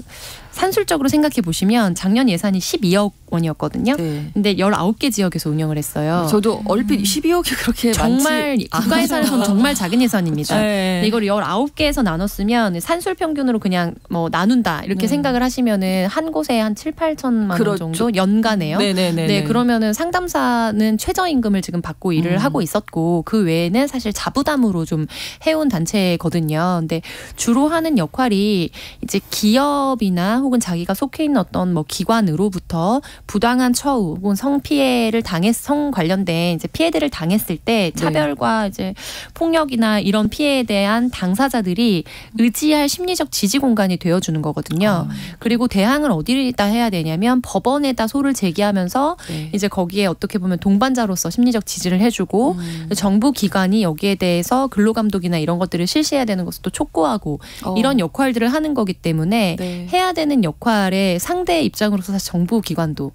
Speaker 4: 산술적으로 생각해 보시면 작년 예산이 12억 원이었거든요.
Speaker 1: 네.
Speaker 4: 근데 19개 지역에서 운영을 했어요.
Speaker 1: 저도 얼핏 12억이 그렇게
Speaker 4: 정말
Speaker 1: 많지
Speaker 4: 국가 예산에서는 정말 작은 예산입니다.
Speaker 1: 네.
Speaker 4: 근데 이걸 19개에서 나눴으면 산술 평균으로 그냥 뭐 나눈다 이렇게 생각을 하시면은 한 곳에 한 7, 8천만 원
Speaker 1: 그렇죠.
Speaker 4: 정도 연간에요.
Speaker 1: 네네네.
Speaker 4: 네, 그러면은 상담사는 최저임금을 지금 받고 일을 하고 있었고 그 외에는 사실 자부담으로 좀 해온 단체거든요. 근데 주로 하는 역할이 이제 기업이나 혹은 자기가 속해 있는 어떤 뭐 기관으로부터 부당한 처우 혹은 성피해를 성 관련된 이제 피해들을 당했을 때 차별과 이제 폭력이나 이런 피해에 대한 당사자들이 의지할 심리적 지지 공간이 되어주는 거거든요. 그리고 대항을 어디다 해야 되냐면 법원에다 소를 제기하면서 이제 거기에 어떻게 보면 동반자로서 심리적 지지를 해주고 정부 기관이 여기에 대해서 근로감독이나 이런 것들을 실시해야 되는 것을 또 촉구하고 이런 역할들을 하는 거기 때문에 해야 되는 역할의 상대 입장으로서 사실 정부 기관도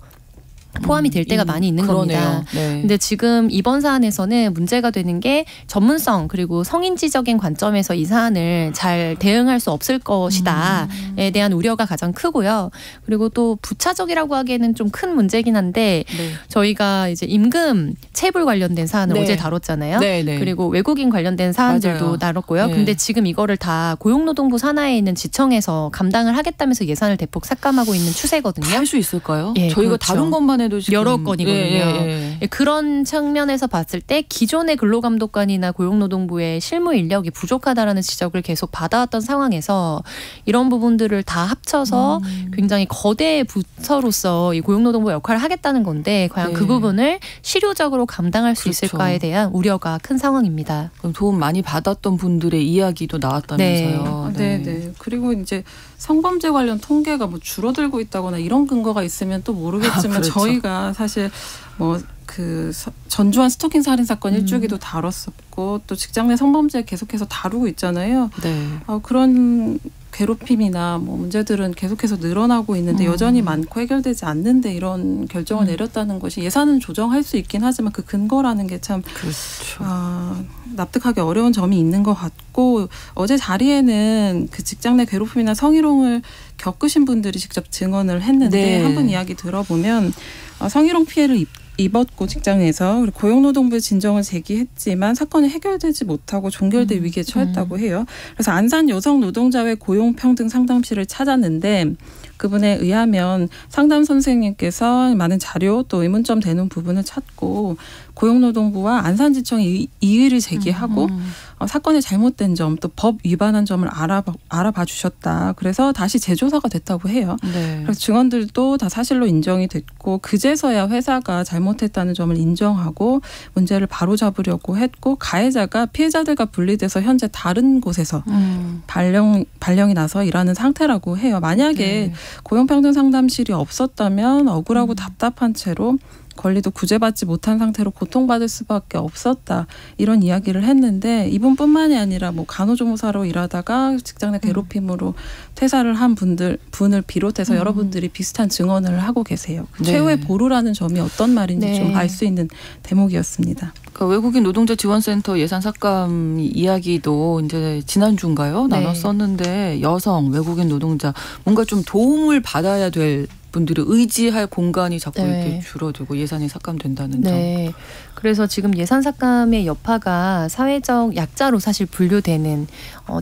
Speaker 4: 포함이 될 때가 많이 있는 겁니다.
Speaker 1: 네.
Speaker 4: 근데 지금 이번 사안에서는 문제가 되는 게 전문성 그리고 성인지적인 관점에서 이 사안을 잘 대응할 수 없을 것이다에 대한 우려가 가장 크고요. 그리고 또 부차적이라고 하기에는 좀 큰 문제긴 한데 저희가 이제 임금 체불 관련된 사안을 어제 다뤘잖아요. 그리고 외국인 관련된 사안들도
Speaker 1: 맞아요.
Speaker 4: 다뤘고요. 근데 지금 이거를 다 고용노동부 산하에 있는 지청에서 감당을 하겠다면서 예산을 대폭 삭감하고 있는 추세거든요.
Speaker 1: 할 수 있을까요?
Speaker 4: 예,
Speaker 1: 저희가
Speaker 4: 그렇죠.
Speaker 1: 다룬 것만 해도 지금
Speaker 4: 여러 건이거든요. 그런 측면에서 봤을 때 기존의 근로감독관이나 고용노동부의 실무 인력이 부족하다라는 지적을 계속 받아왔던 상황에서 이런 부분들을 다 합쳐서 굉장히 거대 부처로서 이 고용노동부 역할을 하겠다는 건데 과연 그 부분을 실효적으로 감당할 수 있을까에 대한 우려가 큰 상황입니다.
Speaker 1: 그럼 도움 많이 받았던 분들의 이야기도 나왔다면서요.
Speaker 3: 네. 그리고 이제 성범죄 관련 통계가 뭐 줄어들고 있다거나 이런 근거가 있으면 또 모르겠지만
Speaker 1: 그렇죠.
Speaker 3: 저희가 사실 뭐 그 전주환 스토킹 살인 사건 일주기도 다뤘었고 또 직장 내 성범죄 계속해서 다루고 있잖아요. 그런 괴롭힘이나 뭐 문제들은 계속해서 늘어나고 있는데 여전히 많고 해결되지 않는데 이런 결정을 내렸다는 것이 예산은 조정할 수 있긴 하지만 그 근거라는 게 참 납득하기 어려운 점이 있는 것 같고 어제 자리에는 그 직장 내 괴롭힘이나 성희롱을 겪으신 분들이 직접 증언을 했는데 한 분 이야기 들어보면 성희롱 피해를 입었고 직장에서 그리고 고용노동부에 진정을 제기했지만 사건이 해결되지 못하고 종결될 위기에 처했다고 해요. 그래서 안산 여성노동자회 고용평등 상담실을 찾았는데 그분에 의하면 상담 선생님께서 많은 자료 또 의문점 되는 부분을 찾고 고용노동부와 안산지청이 이의를 제기하고 사건의 잘못된 점 또 법 위반한 점을 알아봐 주셨다. 그래서 다시 재조사가 됐다고 해요. 그래서 증언들도 다 사실로 인정이 됐고 그제서야 회사가 잘못했다는 점을 인정하고 문제를 바로잡으려고 했고 가해자가 피해자들과 분리돼서 현재 다른 곳에서 발령이 나서 일하는 상태라고 해요. 만약에 고용평등 상담실이 없었다면 억울하고 답답한 채로 권리도 구제받지 못한 상태로 고통받을 수밖에 없었다. 이런 이야기를 했는데 이분뿐만이 아니라 뭐 간호조무사로 일하다가 직장 내 괴롭힘으로 퇴사를 한 분을 비롯해서 여러분들이 비슷한 증언을 하고 계세요. 최후의 보루라는 점이 어떤 말인지 좀 알 수 있는 대목이었습니다.
Speaker 1: 그러니까 외국인 노동자 지원센터 예산 삭감 이야기도 이제 지난주인가요? 나눴었는데 여성 외국인 노동자 뭔가 좀 도움을 받아야 될 분들이 의지할 공간이 자꾸 이렇게 줄어들고 예산이 삭감된다는 점.
Speaker 4: 그래서 지금 예산 삭감의 여파가 사회적 약자로 사실 분류되는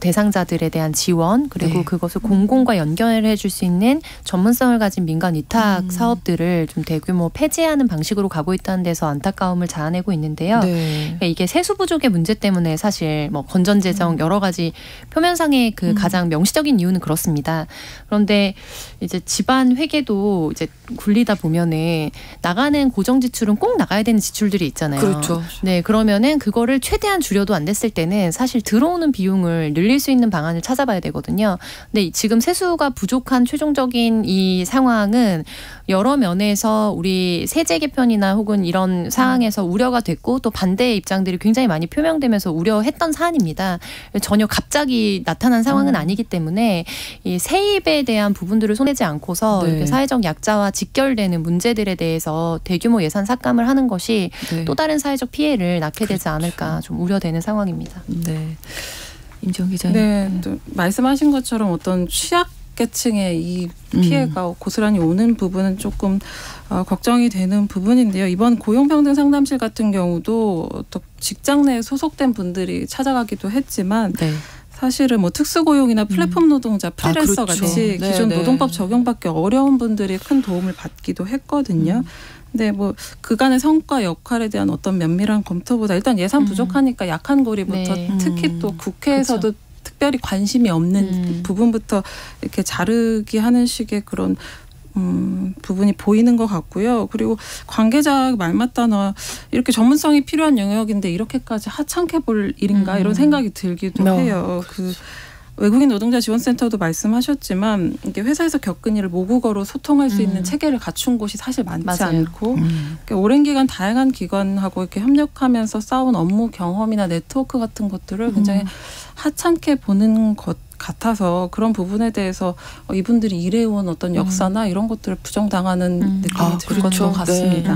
Speaker 4: 대상자들에 대한 지원 그리고 그것을 공공과 연결해 줄 수 있는 전문성을 가진 민간 위탁 사업들을 좀 대규모 폐지하는 방식으로 가고 있다는 데서 안타까움을 자아내고 있는데요. 그러니까 이게 세수 부족의 문제 때문에 사실 뭐 건전재정 여러 가지 표면상의 그 가장 명시적인 이유는 그렇습니다. 그런데 이제 집안 회계도 회사도 이제 굴리다 보면은 나가는 고정 지출은 꼭 나가야 되는 지출들이 있잖아요.
Speaker 1: 그렇죠.
Speaker 4: 네, 그러면은 그거를 최대한 줄여도 안 됐을 때는 사실 들어오는 비용을 늘릴 수 있는 방안을 찾아봐야 되거든요. 근데 지금 세수가 부족한 최종적인 이 상황은 여러 면에서 우리 세제 개편이나 혹은 이런 상황에서 우려가 됐고 또 반대의 입장들이 굉장히 많이 표명되면서 우려했던 사안입니다. 전혀 갑자기 나타난 상황은 아니기 때문에 이 세입에 대한 부분들을 손대지 않고서
Speaker 1: 네.
Speaker 4: 이렇게 사회적 약자와 직결되는 문제들에 대해서 대규모 예산 삭감을 하는 것이
Speaker 1: 네.
Speaker 4: 또 다른 사회적 피해를 낳게 되지
Speaker 1: 그렇죠.
Speaker 4: 않을까 좀 우려되는 상황입니다.
Speaker 1: 네. 임지영 기자님.
Speaker 3: 네, 또 말씀하신 것처럼 어떤 취약계층의 이 피해가 고스란히 오는 부분은 조금 걱정이 되는 부분인데요. 이번 고용평등 상담실 같은 경우도 또 직장 내에 소속된 분들이 찾아가기도 했지만
Speaker 1: 네.
Speaker 3: 사실은 뭐 특수고용이나 플랫폼 노동자, 프리랜서
Speaker 1: 그렇죠.
Speaker 3: 같이
Speaker 1: 네,
Speaker 3: 기존
Speaker 1: 네.
Speaker 3: 노동법 적용받기 어려운 분들이 큰 도움을 받기도 했거든요. 근데 뭐 그간의 성과 역할에 대한 어떤 면밀한 검토보다 일단 예산 부족하니까 약한 고리부터
Speaker 4: 네.
Speaker 3: 특히 또 국회에서도 특별히 관심이 없는 부분부터 이렇게 자르기 하는 식의 그런 부분이 보이는 것 같고요. 그리고 관계자 말 맞다나 이렇게 전문성이 필요한 영역인데 이렇게까지 하찮게 볼 일인가 이런 생각이 들기도 해요. 그 외국인 노동자 지원센터도 말씀하셨지만 이게 회사에서 겪은 일을 모국어로 소통할 수 있는 체계를 갖춘 곳이 사실 많지
Speaker 4: 맞아요.
Speaker 3: 않고 그러니까 오랜 기간 다양한 기관하고 이렇게 협력하면서 쌓은 업무 경험이나 네트워크 같은 것들을 굉장히 하찮게 보는 것 같아서 그런 부분에 대해서 이분들이 일해온 어떤 역사나 이런 것들을 부정당하는 느낌이 들건
Speaker 1: 그렇죠.
Speaker 3: 것 같습니다.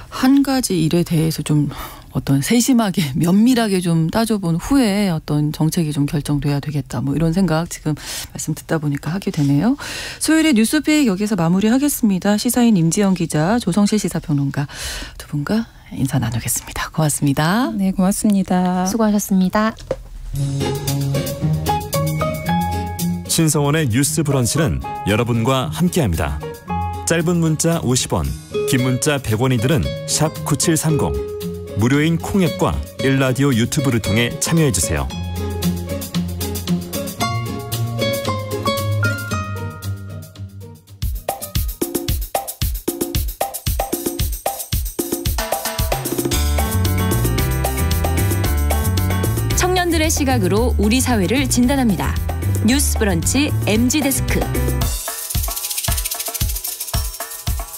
Speaker 1: 한 가지 일에 대해서 좀 어떤 세심하게 면밀하게 좀 따져본 후에 어떤 정책이 좀 결정돼야 되겠다. 뭐 이런 생각 지금 말씀 듣다 보니까 하게 되네요. 수요일에 뉴스픽 여기서 마무리하겠습니다. 시사인 임지영 기자, 조성실 시사평론가 두 분과 인사 나누겠습니다. 고맙습니다.
Speaker 3: 네, 고맙습니다.
Speaker 4: 수고하셨습니다.
Speaker 6: 신성원의 뉴스 브런치는 여러분과 함께합니다. 짧은 문자 50원, 긴 문자 100원이들은 샵 9730. 무료인 콩앱과 일라디오 유튜브를 통해 참여해주세요.
Speaker 2: 청년들의 시각으로 우리 사회를 진단합니다. 뉴스 브런치 MG데스크.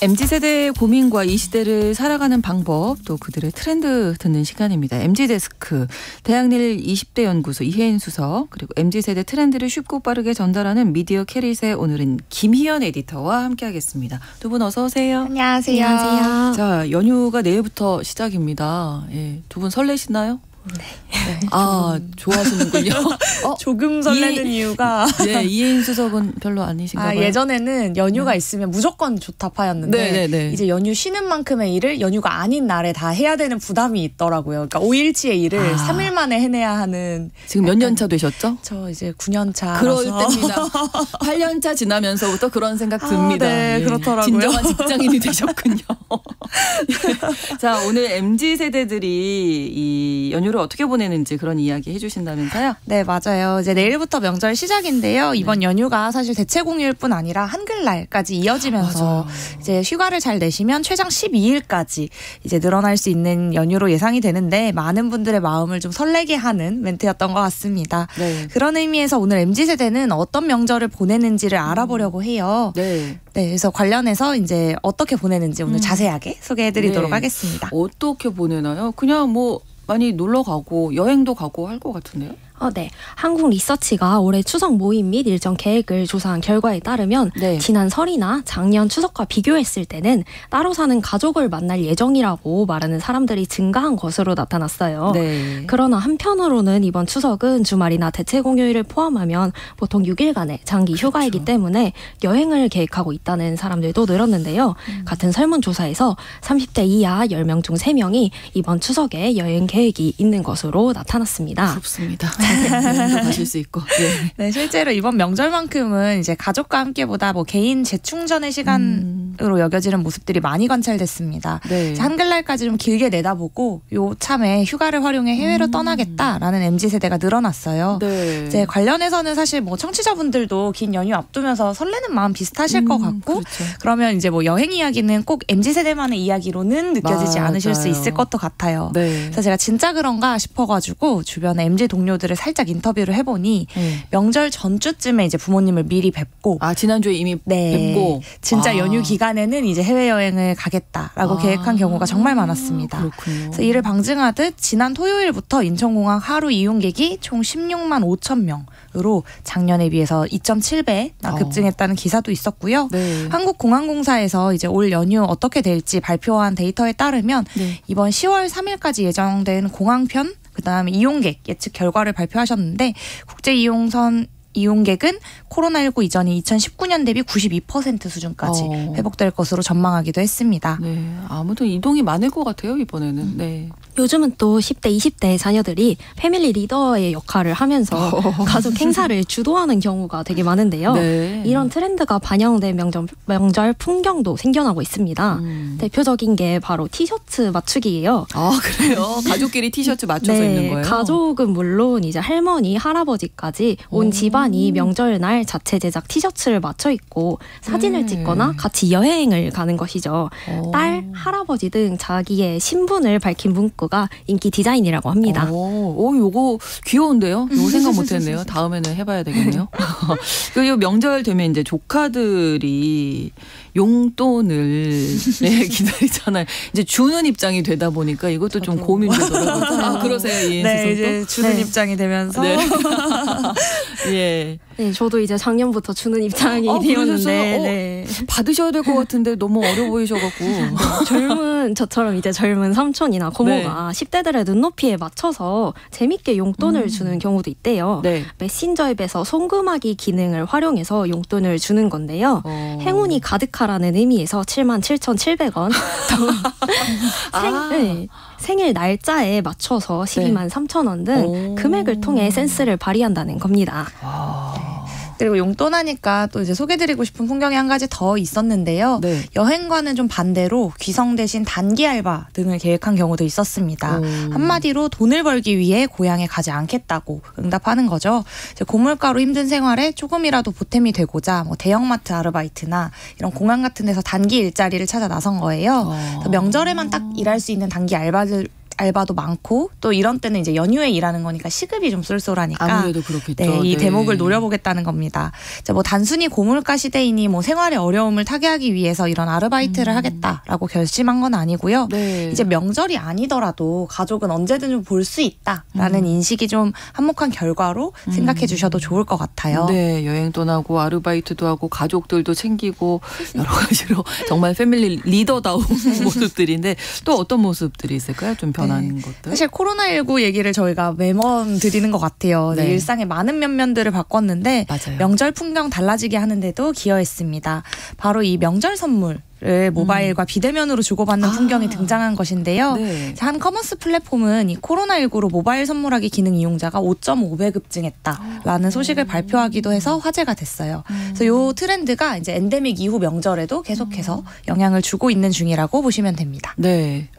Speaker 1: MZ세대의 고민과 이 시대를 살아가는 방법 또 그들의 트렌드 듣는 시간입니다. MG데스크 대학릴 20대 연구소 이혜인 수석 그리고 MZ세대 트렌드를 쉽고 빠르게 전달하는 미디어 캐릿의 오늘은 김희연 에디터와 함께하겠습니다. 두 분 어서 오세요.
Speaker 7: 안녕하세요.
Speaker 4: 안녕하세요.
Speaker 1: 자, 연휴가 내일부터 시작입니다. 예, 두 분 설레시나요?
Speaker 7: 네.
Speaker 1: 아, 좋아하시는군요.
Speaker 7: 조금 설레는 이유가
Speaker 1: 네, 이혜인 수석은 별로 아니신가 봐요.
Speaker 7: 예전에는 연휴가 있으면 무조건 좋다파였는데
Speaker 1: 네네네.
Speaker 7: 이제 연휴 쉬는 만큼의 일을 연휴가 아닌 날에 다 해야 되는 부담이 있더라고요. 그러니까 5일치의 일을 3일 만에 해내야 하는.
Speaker 1: 지금 몇 년 차 되셨죠?
Speaker 7: 저 이제 9년 차라서.
Speaker 1: 그럴 때입니다. 8년 차 지나면서부터 그런 생각 듭니다.
Speaker 7: 네, 그렇더라고요.
Speaker 1: 진정한 직장인이 되셨군요. 자, 오늘 MZ세대들이 이 연휴를 어떻게 보내는지 그런 이야기 해주신다면서요?
Speaker 7: 네, 맞아요. 이제 내일부터 명절 시작인데요. 이번 연휴가 사실 대체 공휴일 뿐 아니라 한글날까지 이어지면서
Speaker 1: 맞아요.
Speaker 7: 이제 휴가를 잘 내시면 최장 12일까지 이제 늘어날 수 있는 연휴로 예상이 되는데 많은 분들의 마음을 좀 설레게 하는 멘트였던 것 같습니다.
Speaker 1: 네.
Speaker 7: 그런 의미에서 오늘 MZ세대는 어떤 명절을 보내는지를 알아보려고 해요.
Speaker 1: 네.
Speaker 7: 네, 그래서 관련해서 이제 어떻게 보내는지 오늘 자세하게 소개해드리도록
Speaker 1: 네.
Speaker 7: 하겠습니다.
Speaker 1: 어떻게 보내나요? 그냥 뭐 많이 놀러 가고 여행도 가고 할 것 같은데요?
Speaker 8: 네. 한국 리서치가 올해 추석 모임 및 일정 계획을 조사한 결과에 따르면
Speaker 1: 네.
Speaker 8: 지난 설이나 작년 추석과 비교했을 때는 따로 사는 가족을 만날 예정이라고 말하는 사람들이 증가한 것으로 나타났어요.
Speaker 1: 네.
Speaker 8: 그러나 한편으로는 이번 추석은 주말이나 대체 공휴일을 포함하면 보통 6일간의 장기 휴가이기 때문에 여행을 계획하고 있다는 사람들도 늘었는데요. 같은 설문조사에서 30대 이하 10명 중 3명이 이번 추석에 여행 계획이 있는 것으로 나타났습니다.
Speaker 1: 부럽습니다. 여행도 가실 수 있고. 네.
Speaker 7: 네, 실제로 이번 명절만큼은 이제 가족과 함께보다 뭐 개인 재충전의 시간 으로 여겨지는 모습들이 많이 관찰됐습니다.
Speaker 1: 네.
Speaker 7: 한글날까지 좀 길게 내다보고 요 참에 휴가를 활용해 해외로 떠나겠다라는 MZ세대가 늘어났어요.
Speaker 1: 네.
Speaker 7: 이제 관련해서는 사실 뭐 청취자분들도 긴 연휴 앞두면서 설레는 마음 비슷하실 것 같고
Speaker 1: 그렇죠.
Speaker 7: 그러면 이제 뭐 여행 이야기는 꼭 MZ세대만의 이야기로는 느껴지지
Speaker 1: 맞아요.
Speaker 7: 않으실 수 있을 것도 같아요.
Speaker 1: 네.
Speaker 7: 그래서 제가 진짜 그런가 싶어가지고 주변에 MZ 동료들을 살짝 인터뷰를 해보니 명절 전주쯤에 이제 부모님을 미리 뵙고
Speaker 1: 지난주에 이미 뵙고
Speaker 7: 진짜 연휴 기간에는 이제 해외여행을 가겠다라고 계획한 경우가 정말 많았습니다.
Speaker 1: 그렇군요.
Speaker 7: 그래서 이를 방증하듯 지난 토요일부터 인천공항 하루 이용객이 총 16만 5천 명으로 작년에 비해서 2.7배나 급증했다는 기사도 있었고요.
Speaker 1: 네.
Speaker 7: 한국공항공사에서 이제 올 연휴 어떻게 될지 발표한 데이터에 따르면 이번 10월 3일까지 예정된 공항편 그다음에 이용객 예측 결과를 발표하셨는데 국제 이용객은 코로나19 이전인 2019년 대비 92% 수준까지 회복될 것으로 전망하기도 했습니다.
Speaker 1: 네, 아무튼 이동이 많을 것 같아요 이번에는. 네.
Speaker 8: 요즘은 또 10대, 20대 자녀들이 패밀리 리더의 역할을 하면서 가족 행사를 주도하는 경우가 되게 많은데요.
Speaker 1: 네.
Speaker 8: 이런 트렌드가 반영된 명절 풍경도 생겨나고 있습니다. 대표적인 게 바로 티셔츠 맞추기예요.
Speaker 1: 그래요? 가족끼리 티셔츠 맞춰서 입는 거예요?
Speaker 8: 가족은 물론 이제 할머니, 할아버지까지 온 집안이 명절날 자체 제작 티셔츠를 맞춰 입고 사진을 찍거나 같이 여행을 가는 것이죠. 딸, 할아버지 등 자기의 신분을 밝힌 문구가 인기 디자인이라고 합니다.
Speaker 1: 요거 귀여운데요? 요거 생각 못했네요. 다음에는 해봐야 되겠네요. 그리고 명절 되면 이제 조카들이 용돈을 기다리잖아요. 이제 주는 입장이 되다 보니까 이것도 좀 고민되더라고요. 그러세요, 이인수
Speaker 7: 네,
Speaker 1: 선수?
Speaker 7: 이제 주는 입장이 되면서.
Speaker 1: 예.
Speaker 8: 네, 저도 이제 작년부터 주는 입장이 되었는데
Speaker 1: 받으셔야 될 것 같은데 너무 어려 보이셔갖고.
Speaker 8: 저처럼 이제 젊은 삼촌이나 고모가 10대들의 눈높이에 맞춰서 재밌게 용돈을 주는 경우도 있대요. 메신저 앱에서 송금하기 기능을 활용해서 용돈을 주는 건데요. 행운이 가득하라는 의미에서 77,700원. 생일 날짜에 맞춰서 12만 3천 원 등 금액을 통해 센스를 발휘한다는 겁니다.
Speaker 7: 그리고 용돈 하니까 또 이제 소개드리고 싶은 풍경이 한 가지 더 있었는데요. 여행과는 좀 반대로 귀성 대신 단기 알바 등을 계획한 경우도 있었습니다. 한마디로 돈을 벌기 위해 고향에 가지 않겠다고 응답하는 거죠. 이제 고물가로 힘든 생활에 조금이라도 보탬이 되고자 뭐 대형마트 아르바이트나 이런 공항 같은 데서 단기 일자리를 찾아 나선 거예요. 명절에만 딱 일할 수 있는 단기 알바도 많고 또 이런 때는 이제 연휴에 일하는 거니까 시급이 좀 쏠쏠하니까
Speaker 1: 아무래도 그렇겠죠.
Speaker 7: 이 대목을 노려보겠다는 겁니다. 뭐 단순히 고물가 시대이니 뭐 생활의 어려움을 타개하기 위해서 이런 아르바이트를 하겠다라고 결심한 건 아니고요. 이제 명절이 아니더라도 가족은 언제든 좀 볼 수 있다라는 인식이 좀 한몫한 결과로 생각해 주셔도 좋을 것 같아요.
Speaker 1: 네, 여행도 나고 아르바이트도 하고 가족들도 챙기고 여러 가지로 정말 패밀리 리더다운 모습들인데 또 어떤 모습들이 있을까요? 좀 것들?
Speaker 7: 사실 코로나19 얘기를 저희가 매번 드리는 것 같아요. 일상의 많은 면면들을 바꿨는데 명절 풍경 달라지게 하는데도 기여했습니다. 바로 이 명절 선물 모바일과 비대면으로 주고받는 풍경이 등장한 것인데요. 한 커머스 플랫폼은 이 코로나19로 모바일 선물하기 기능 이용자가 5.5배 급증했다라는 소식을 발표하기도 해서 화제가 됐어요. 그래서 이 트렌드가 이제 엔데믹 이후 명절에도 계속해서 영향을 주고 있는 중이라고 보시면 됩니다.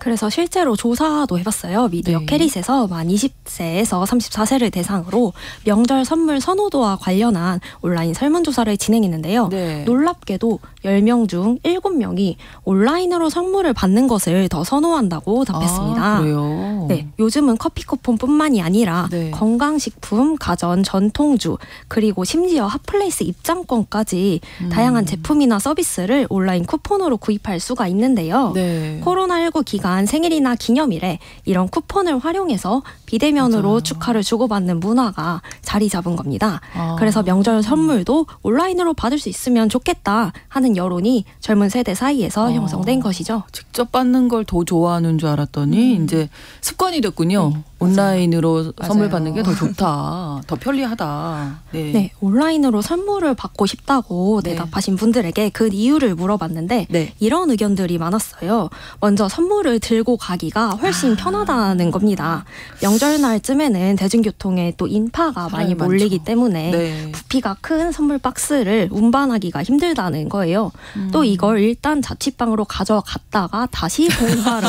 Speaker 8: 그래서 실제로 조사도 해봤어요. 미디어 캐릿에서 만 20세에서 34세를 대상으로 명절 선물 선호도와 관련한 온라인 설문조사를 진행했는데요. 놀랍게도 10명 중 7명이 온라인으로 선물을 받는 것을 더 선호한다고 답했습니다.
Speaker 1: 그래요?
Speaker 8: 요즘은 커피 쿠폰뿐만이 아니라 건강식품, 가전, 전통주, 그리고 심지어 핫플레이스 입장권까지 다양한 제품이나 서비스를 온라인 쿠폰으로 구입할 수가 있는데요. 코로나19 기간 생일이나 기념일에 이런 쿠폰을 활용해서 비대면으로 축하를 주고받는 문화가 자리 잡은 겁니다. 그래서 명절 선물도 온라인으로 받을 수 있으면 좋겠다 하는 여론이 젊은 세대 사이에서 형성된 것이죠.
Speaker 1: 직접 받는 걸 더 좋아하는 줄 알았더니 이제 습관이 됐군요. 온라인으로 선물
Speaker 7: 맞아요.
Speaker 1: 받는 게 더 좋다. 더 편리하다. 네.
Speaker 8: 네, 온라인으로 선물을 받고 싶다고
Speaker 1: 네.
Speaker 8: 대답하신 분들에게 그 이유를 물어봤는데
Speaker 1: 네.
Speaker 8: 이런 의견들이 많았어요. 먼저 선물을 들고 가기가 훨씬 편하다는 겁니다. 명절날쯤에는 대중교통에 또 인파가 많이
Speaker 1: 많죠.
Speaker 8: 몰리기 때문에
Speaker 1: 네.
Speaker 8: 부피가 큰 선물 박스를 운반하기가 힘들다는 거예요. 또 이걸 일단 자취방으로 가져갔다가 다시 본가로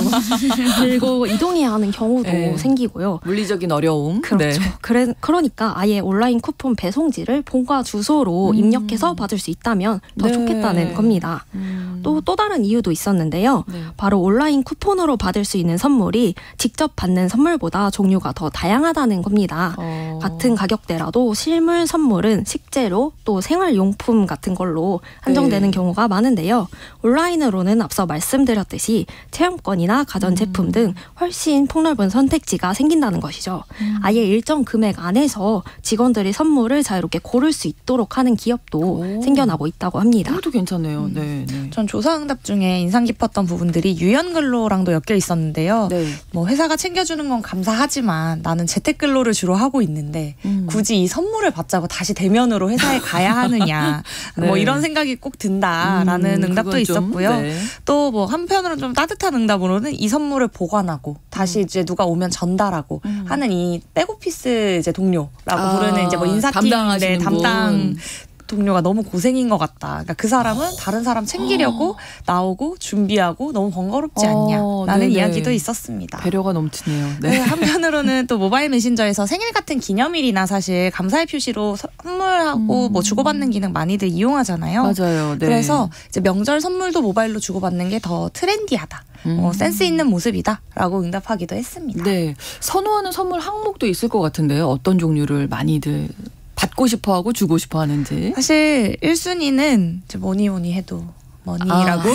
Speaker 8: 들고 이동해야 하는 경우도
Speaker 1: 네.
Speaker 8: 생기고요.
Speaker 1: 물리적인 어려움.
Speaker 8: 그렇죠.
Speaker 1: 네.
Speaker 8: 그러니까 아예 온라인 쿠폰 배송지를 본가 주소로 입력해서 받을 수 있다면 더
Speaker 1: 네.
Speaker 8: 좋겠다는 겁니다. 또 다른 이유도 있었는데요.
Speaker 1: 네.
Speaker 8: 바로 온라인 쿠폰으로 받을 수 있는 선물이 직접 받는 선물보다 종류가 더 다양하다는 겁니다. 같은 가격대라도 실물 선물은 식재료 또 생활용품 같은 걸로 한정되는
Speaker 1: 네.
Speaker 8: 경우가 많은데요. 온라인으로는 앞서 말씀드렸듯이 체험권이나 가전제품 등 훨씬 폭넓은 선택지가 생긴다는 것이죠. 아예 일정 금액 안에서 직원들이 선물을 자유롭게 고를 수 있도록 하는 기업도 생겨나고 있다고 합니다.
Speaker 1: 그것도 괜찮네요. 네, 네.
Speaker 7: 전 조사응답 중에 인상 깊었던 부분들이 유연근로랑도 엮여 있었는데요.
Speaker 1: 네.
Speaker 7: 뭐 회사가 챙겨주는 건 감사하지만 나는 재택근로를 주로 하고 있는데 굳이 이 선물을 받자고 다시 대면으로 회사에 가야 하느냐
Speaker 1: 네.
Speaker 7: 뭐 이런 생각이 꼭 든다라는 응답도
Speaker 1: 그건 좀,
Speaker 7: 있었고요.
Speaker 1: 네.
Speaker 7: 또 뭐 한편으로는 좀 따뜻한 응답으로는 이 선물을 보관하고 다시 이제 누가 오면 전달하고 하는 이 백오피스 이제 동료라고 부르는 이제 뭐 인사팀
Speaker 1: 담당하시는
Speaker 7: 담당
Speaker 1: 분.
Speaker 7: 동료가 너무 고생인 것 같다. 그러니까 그 사람은 다른 사람 챙기려고 나오고 준비하고 너무 번거롭지 않냐라는
Speaker 1: 네네.
Speaker 7: 이야기도 있었습니다.
Speaker 1: 배려가 넘치네요. 네.
Speaker 7: 네, 한편으로는 또 모바일 메신저에서 생일 같은 기념일이나 사실 감사의 표시로 선물하고 뭐 주고받는 기능 많이들 이용하잖아요.
Speaker 1: 맞아요. 네.
Speaker 7: 그래서 이제 명절 선물도 모바일로 주고받는 게 더 트렌디하다. 센스 있는 모습이다라고 응답하기도 했습니다.
Speaker 1: 네. 선호하는 선물 항목도 있을 것 같은데요. 어떤 종류를 많이들 받고 싶어하고 주고 싶어 하는지.
Speaker 7: 사실 1순위는 뭐니 해도 머니라고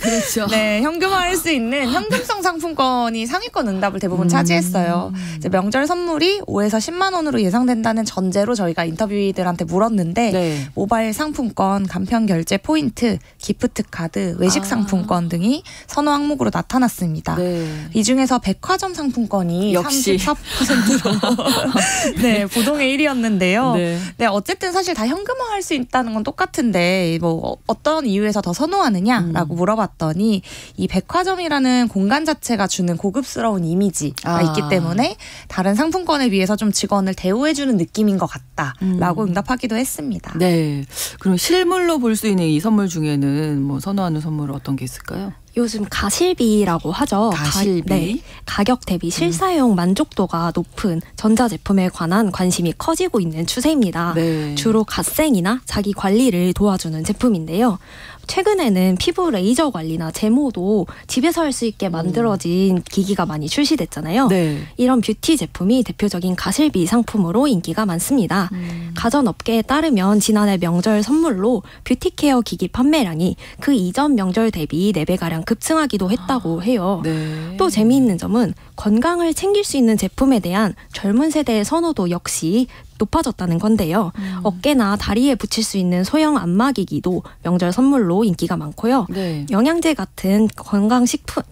Speaker 1: 그렇죠.
Speaker 7: 네, 현금화할 수 있는 현금성 상품권이 상위권 응답을 대부분 차지했어요. 이제 명절 선물이 5에서 10만 원으로 예상된다는 전제로 저희가 인터뷰이들한테 물었는데
Speaker 1: 네.
Speaker 7: 모바일 상품권, 간편 결제 포인트, 기프트 카드, 외식 상품권 등이 선호 항목으로 나타났습니다.
Speaker 1: 네.
Speaker 7: 이 중에서 백화점 상품권이
Speaker 1: 역시
Speaker 7: 34%로 네, 부동의 1위였는데요.
Speaker 1: 네.
Speaker 7: 네, 어쨌든 사실 다 현금화할 수 있다는 건 똑같은데 뭐 어떤 이유에서 더 선호하느냐라고 물어봤더니 이 백화점이라는 공간 자체가 주는 고급스러운 이미지가 있기 때문에 다른 상품권에 비해서 좀 직원을 대우해주는 느낌인 것 같다라고 응답하기도 했습니다.
Speaker 1: 네. 그럼 실물로 볼 수 있는 이 선물 중에는 뭐 선호하는 선물 어떤 게 있을까요?
Speaker 8: 요즘 가실비라고 하죠.
Speaker 1: 가실비?
Speaker 8: 네. 가격 대비 실사용 만족도가 높은 전자제품에 관한 관심이 커지고 있는 추세입니다.
Speaker 1: 네.
Speaker 8: 주로 갓생이나 자기 관리를 도와주는 제품인데요. 최근에는 피부 레이저 관리나 제모도 집에서 할 수 있게 만들어진 기기가 많이 출시됐잖아요.
Speaker 1: 네.
Speaker 8: 이런 뷰티 제품이 대표적인 가실비 상품으로 인기가 많습니다. 가전업계에 따르면 지난해 명절 선물로 뷰티케어 기기 판매량이 그 이전 명절 대비 4배가량 급증하기도 했다고 해요.
Speaker 1: 네.
Speaker 8: 또 재미있는 점은 건강을 챙길 수 있는 제품에 대한 젊은 세대의 선호도 역시 높아졌다는 건데요. 어깨나 다리에 붙일 수 있는 소형 안마기기도 명절 선물로 인기가 많고요.
Speaker 1: 네.
Speaker 8: 영양제 같은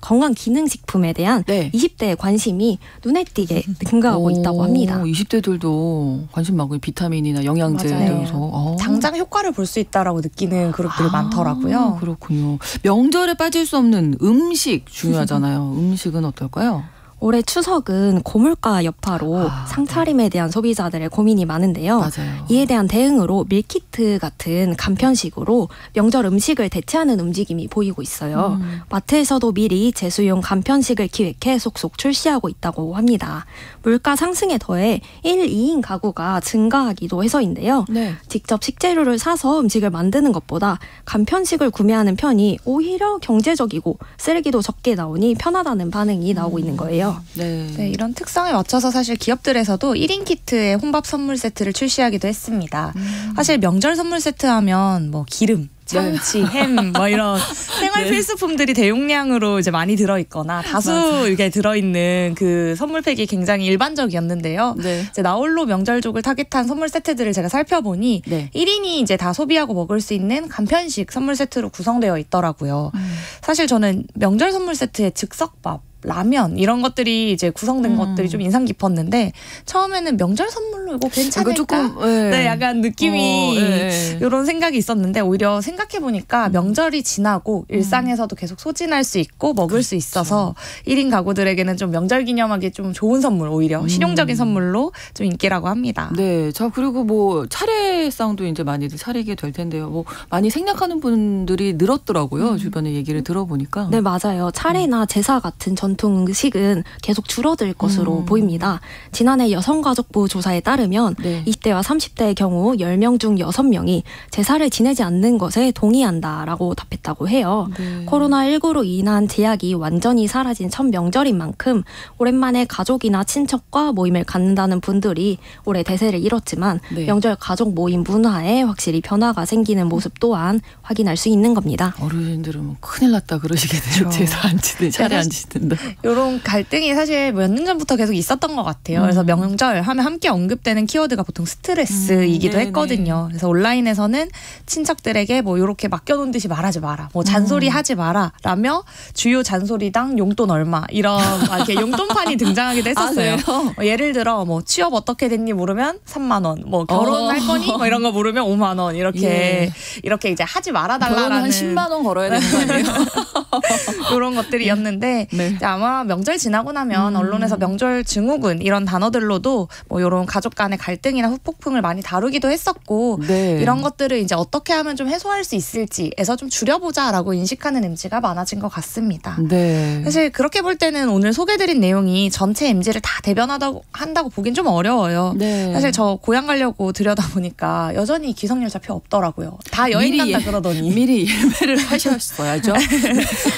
Speaker 8: 건강기능식품에 대한
Speaker 1: 네.
Speaker 8: 20대의 관심이 눈에 띄게 증가하고 있다고 합니다.
Speaker 1: 20대들도 관심 많고 비타민이나 영양제
Speaker 7: 맞아요.
Speaker 1: 등에서
Speaker 7: 당장 효과를 볼 수 있다라고 느끼는 그룹들이 많더라고요.
Speaker 1: 그렇군요. 명절에 빠질 수 없는 음식 중요하잖아요. 음식은 어떨까요?
Speaker 8: 올해 추석은 고물가 여파로 상차림에 대한 소비자들의 고민이 많은데요.
Speaker 1: 맞아요.
Speaker 8: 이에 대한 대응으로 밀키트 같은 간편식으로 명절 음식을 대체하는 움직임이 보이고 있어요. 마트에서도 미리 제수용 간편식을 기획해 속속 출시하고 있다고 합니다. 물가 상승에 더해 1, 2인 가구가 증가하기도 해서인데요.
Speaker 1: 네.
Speaker 8: 직접 식재료를 사서 음식을 만드는 것보다 간편식을 구매하는 편이 오히려 경제적이고 쓰레기도 적게 나오니 편하다는 반응이 나오고 있는 거예요.
Speaker 1: 네.
Speaker 7: 네, 이런 특성에 맞춰서 사실 기업들에서도 1인 키트의 혼밥 선물 세트를 출시하기도 했습니다. 사실 명절 선물 세트 하면 뭐 기름, 참치, 햄, 뭐 이런 생활 필수품들이 대용량으로 이제 많이 들어있거나 다수 이렇게 들어있는 그 선물팩이 굉장히 일반적이었는데요.
Speaker 1: 네.
Speaker 7: 이제 나홀로 명절족을 타깃한 선물 세트들을 제가 살펴보니
Speaker 1: 네.
Speaker 7: 1인이 이제 다 소비하고 먹을 수 있는 간편식 선물 세트로 구성되어 있더라고요. 사실 저는 명절 선물 세트에 즉석밥 라면 이런 것들이 이제 구성된 것들이 좀 인상 깊었는데 처음에는 명절 선물로 이거 괜찮을까? 조금 네, 약간 느낌이 이런 생각이 있었는데 오히려 생각해 보니까 명절이 지나고 일상에서도 계속 소진할 수 있고 먹을 수 있어서 1인 가구들에게는 좀 명절 기념하기 좀 좋은 선물 오히려 실용적인 선물로 좀 인기라고 합니다.
Speaker 1: 네, 자 그리고 뭐 차례상도 이제 많이들 차리게 될 텐데요. 뭐 많이 생략하는 분들이 늘었더라고요. 주변에 얘기를 들어보니까.
Speaker 8: 네, 맞아요. 차례나 제사 같은 전통 음식은 계속 줄어들 것으로 보입니다. 지난해 여성가족부 조사에 따르면 20대와 30대의 경우 10명 중 6명이 제사를 지내지 않는 것에 동의한다라고 답했다고 해요. 코로나19로 인한 제약이 완전히 사라진 첫 명절인 만큼 오랜만에 가족이나 친척과 모임을 갖는다는 분들이 올해 대세를 이뤘지만 명절 가족 모임 문화에 확실히 변화가 생기는 모습 또한 확인할 수 있는 겁니다.
Speaker 1: 어르신들은 뭐 큰일 났다 그러시겠네요. 제사 안 지내, 차례 안 지낸다.
Speaker 7: 이런 갈등이 사실 몇 년 전부터 계속 있었던 것 같아요. 그래서 명절 하면 함께 언급되는 키워드가 보통 스트레스이기도 했거든요. 그래서 온라인에서는 친척들에게 뭐 이렇게 맡겨놓은 듯이 말하지 마라, 뭐 잔소리 하지 마라 라며 주요 잔소리당 용돈 얼마 이런 이렇게 용돈판이 등장하기도 했었어요. 예를 들어 뭐 취업 어떻게 됐니 물으면 3만 원, 뭐 결혼할 거니 뭐 이런 거 물으면 5만 원 이렇게 이제 하지 말아달라라는
Speaker 1: 한 10만 원 걸어야 되는 거 아니에요?
Speaker 7: 이런 것들이었는데 아마 명절 지나고 나면 언론에서 명절 증후군 이런 단어들로도 뭐 이런 가족 간의 갈등이나 후폭풍을 많이 다루기도 했었고 이런 것들을 이제 어떻게 하면 좀 해소할 수 있을지에서 좀 줄여보자라고 인식하는 MZ가 많아진 것 같습니다. 사실 그렇게 볼 때는 오늘 소개드린 내용이 전체 MZ를 다 대변한다고 보긴 좀 어려워요. 사실 저 고향 가려고 들여다보니까 여전히 기성열차표 없더라고요. 다 여행 간다 그러더니
Speaker 1: 미리 예매를 하셨어야죠.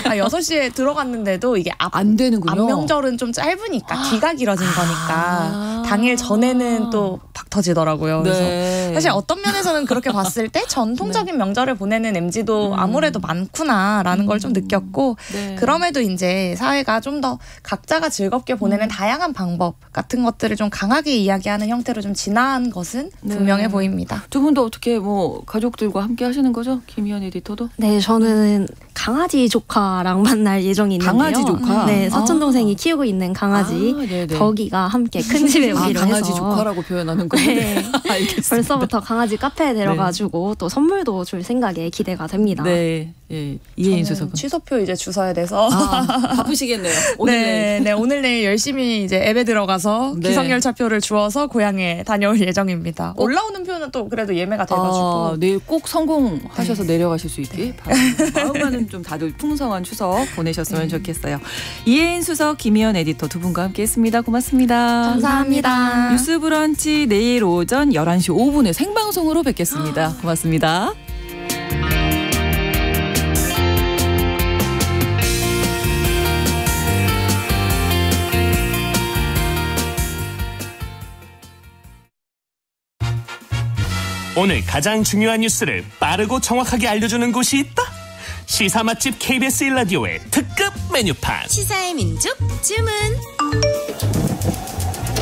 Speaker 7: 6시에 들어갔는데도 이게
Speaker 1: 안 되는군요.
Speaker 7: 앞명절은 좀 짧으니까 기가 길어진 거니까 당일 전에는 또 박 터지더라고요. 그래서 사실 어떤 면에서는 그렇게 봤을 때 전통적인 명절을 보내는 MZ도 아무래도 많구나라는 걸 좀 느꼈고 그럼에도 이제 사회가 좀 더 각자가 즐겁게 보내는 다양한 방법 같은 것들을 좀 강하게 이야기하는 형태로 좀 진화한 것은 분명해 보입니다.
Speaker 1: 두 분도 어떻게 뭐 가족들과 함께 하시는 거죠? 김희연 에디터도?
Speaker 8: 네, 저는 강아지 조카랑 만날 예정인데요.
Speaker 1: 강아지 조카?
Speaker 8: 네, 사촌 동생이 키우고 있는 강아지 덕이가 함께 큰 집에 오기로 해서
Speaker 1: 강아지 조카라고 표현하는 거예요. 알겠습니다.
Speaker 8: 벌써부터 강아지 카페에 데려가지고 또 선물도 줄 생각에 기대가 됩니다.
Speaker 1: 이혜인 수석은
Speaker 7: 취소표 이제 주셔야 돼서
Speaker 1: 바쁘시겠네요. 오늘
Speaker 7: 내일 열심히 이제 앱에 들어가서 기성열차표를 주어서 고향에 다녀올 예정입니다. 올라오는 표는 또 그래도 예매가 돼가지고
Speaker 1: 내일 꼭 성공하셔서 내려가실 수 있게 바랍니다. 마음만은 좀 다들 풍성한 추석 보내셨으면 좋겠어요. 이혜인 수석, 김희연 에디터 두 분과 함께했습니다. 고맙습니다.
Speaker 7: 감사합니다.
Speaker 1: 뉴스브런치 내일 오전 11시 5분에 생방송으로 뵙겠습니다. 고맙습니다.
Speaker 9: 오늘 가장 중요한 뉴스를 빠르고 정확하게 알려주는 곳이 있다. 시사 맛집 KBS 1라디오의 특급 메뉴판.
Speaker 10: 시사의 민족 주문.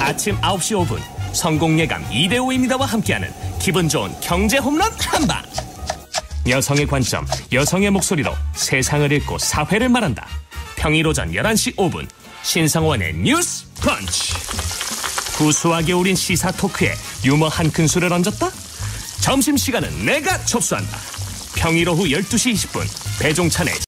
Speaker 9: 아침 9시 5분 성공 예감 2대5입니다와 함께하는 기분 좋은 경제 홈런 한방. 여성의 관점, 여성의 목소리로 세상을 읽고 사회를 말한다. 평일 오전 11시 5분 신성원의 뉴스 브런치. 구수하게 우린 시사 토크에 유머 한 큰술을 얹었다. 점심시간은 내가 접수한다. 평일 오후 12시 20분 배종찬의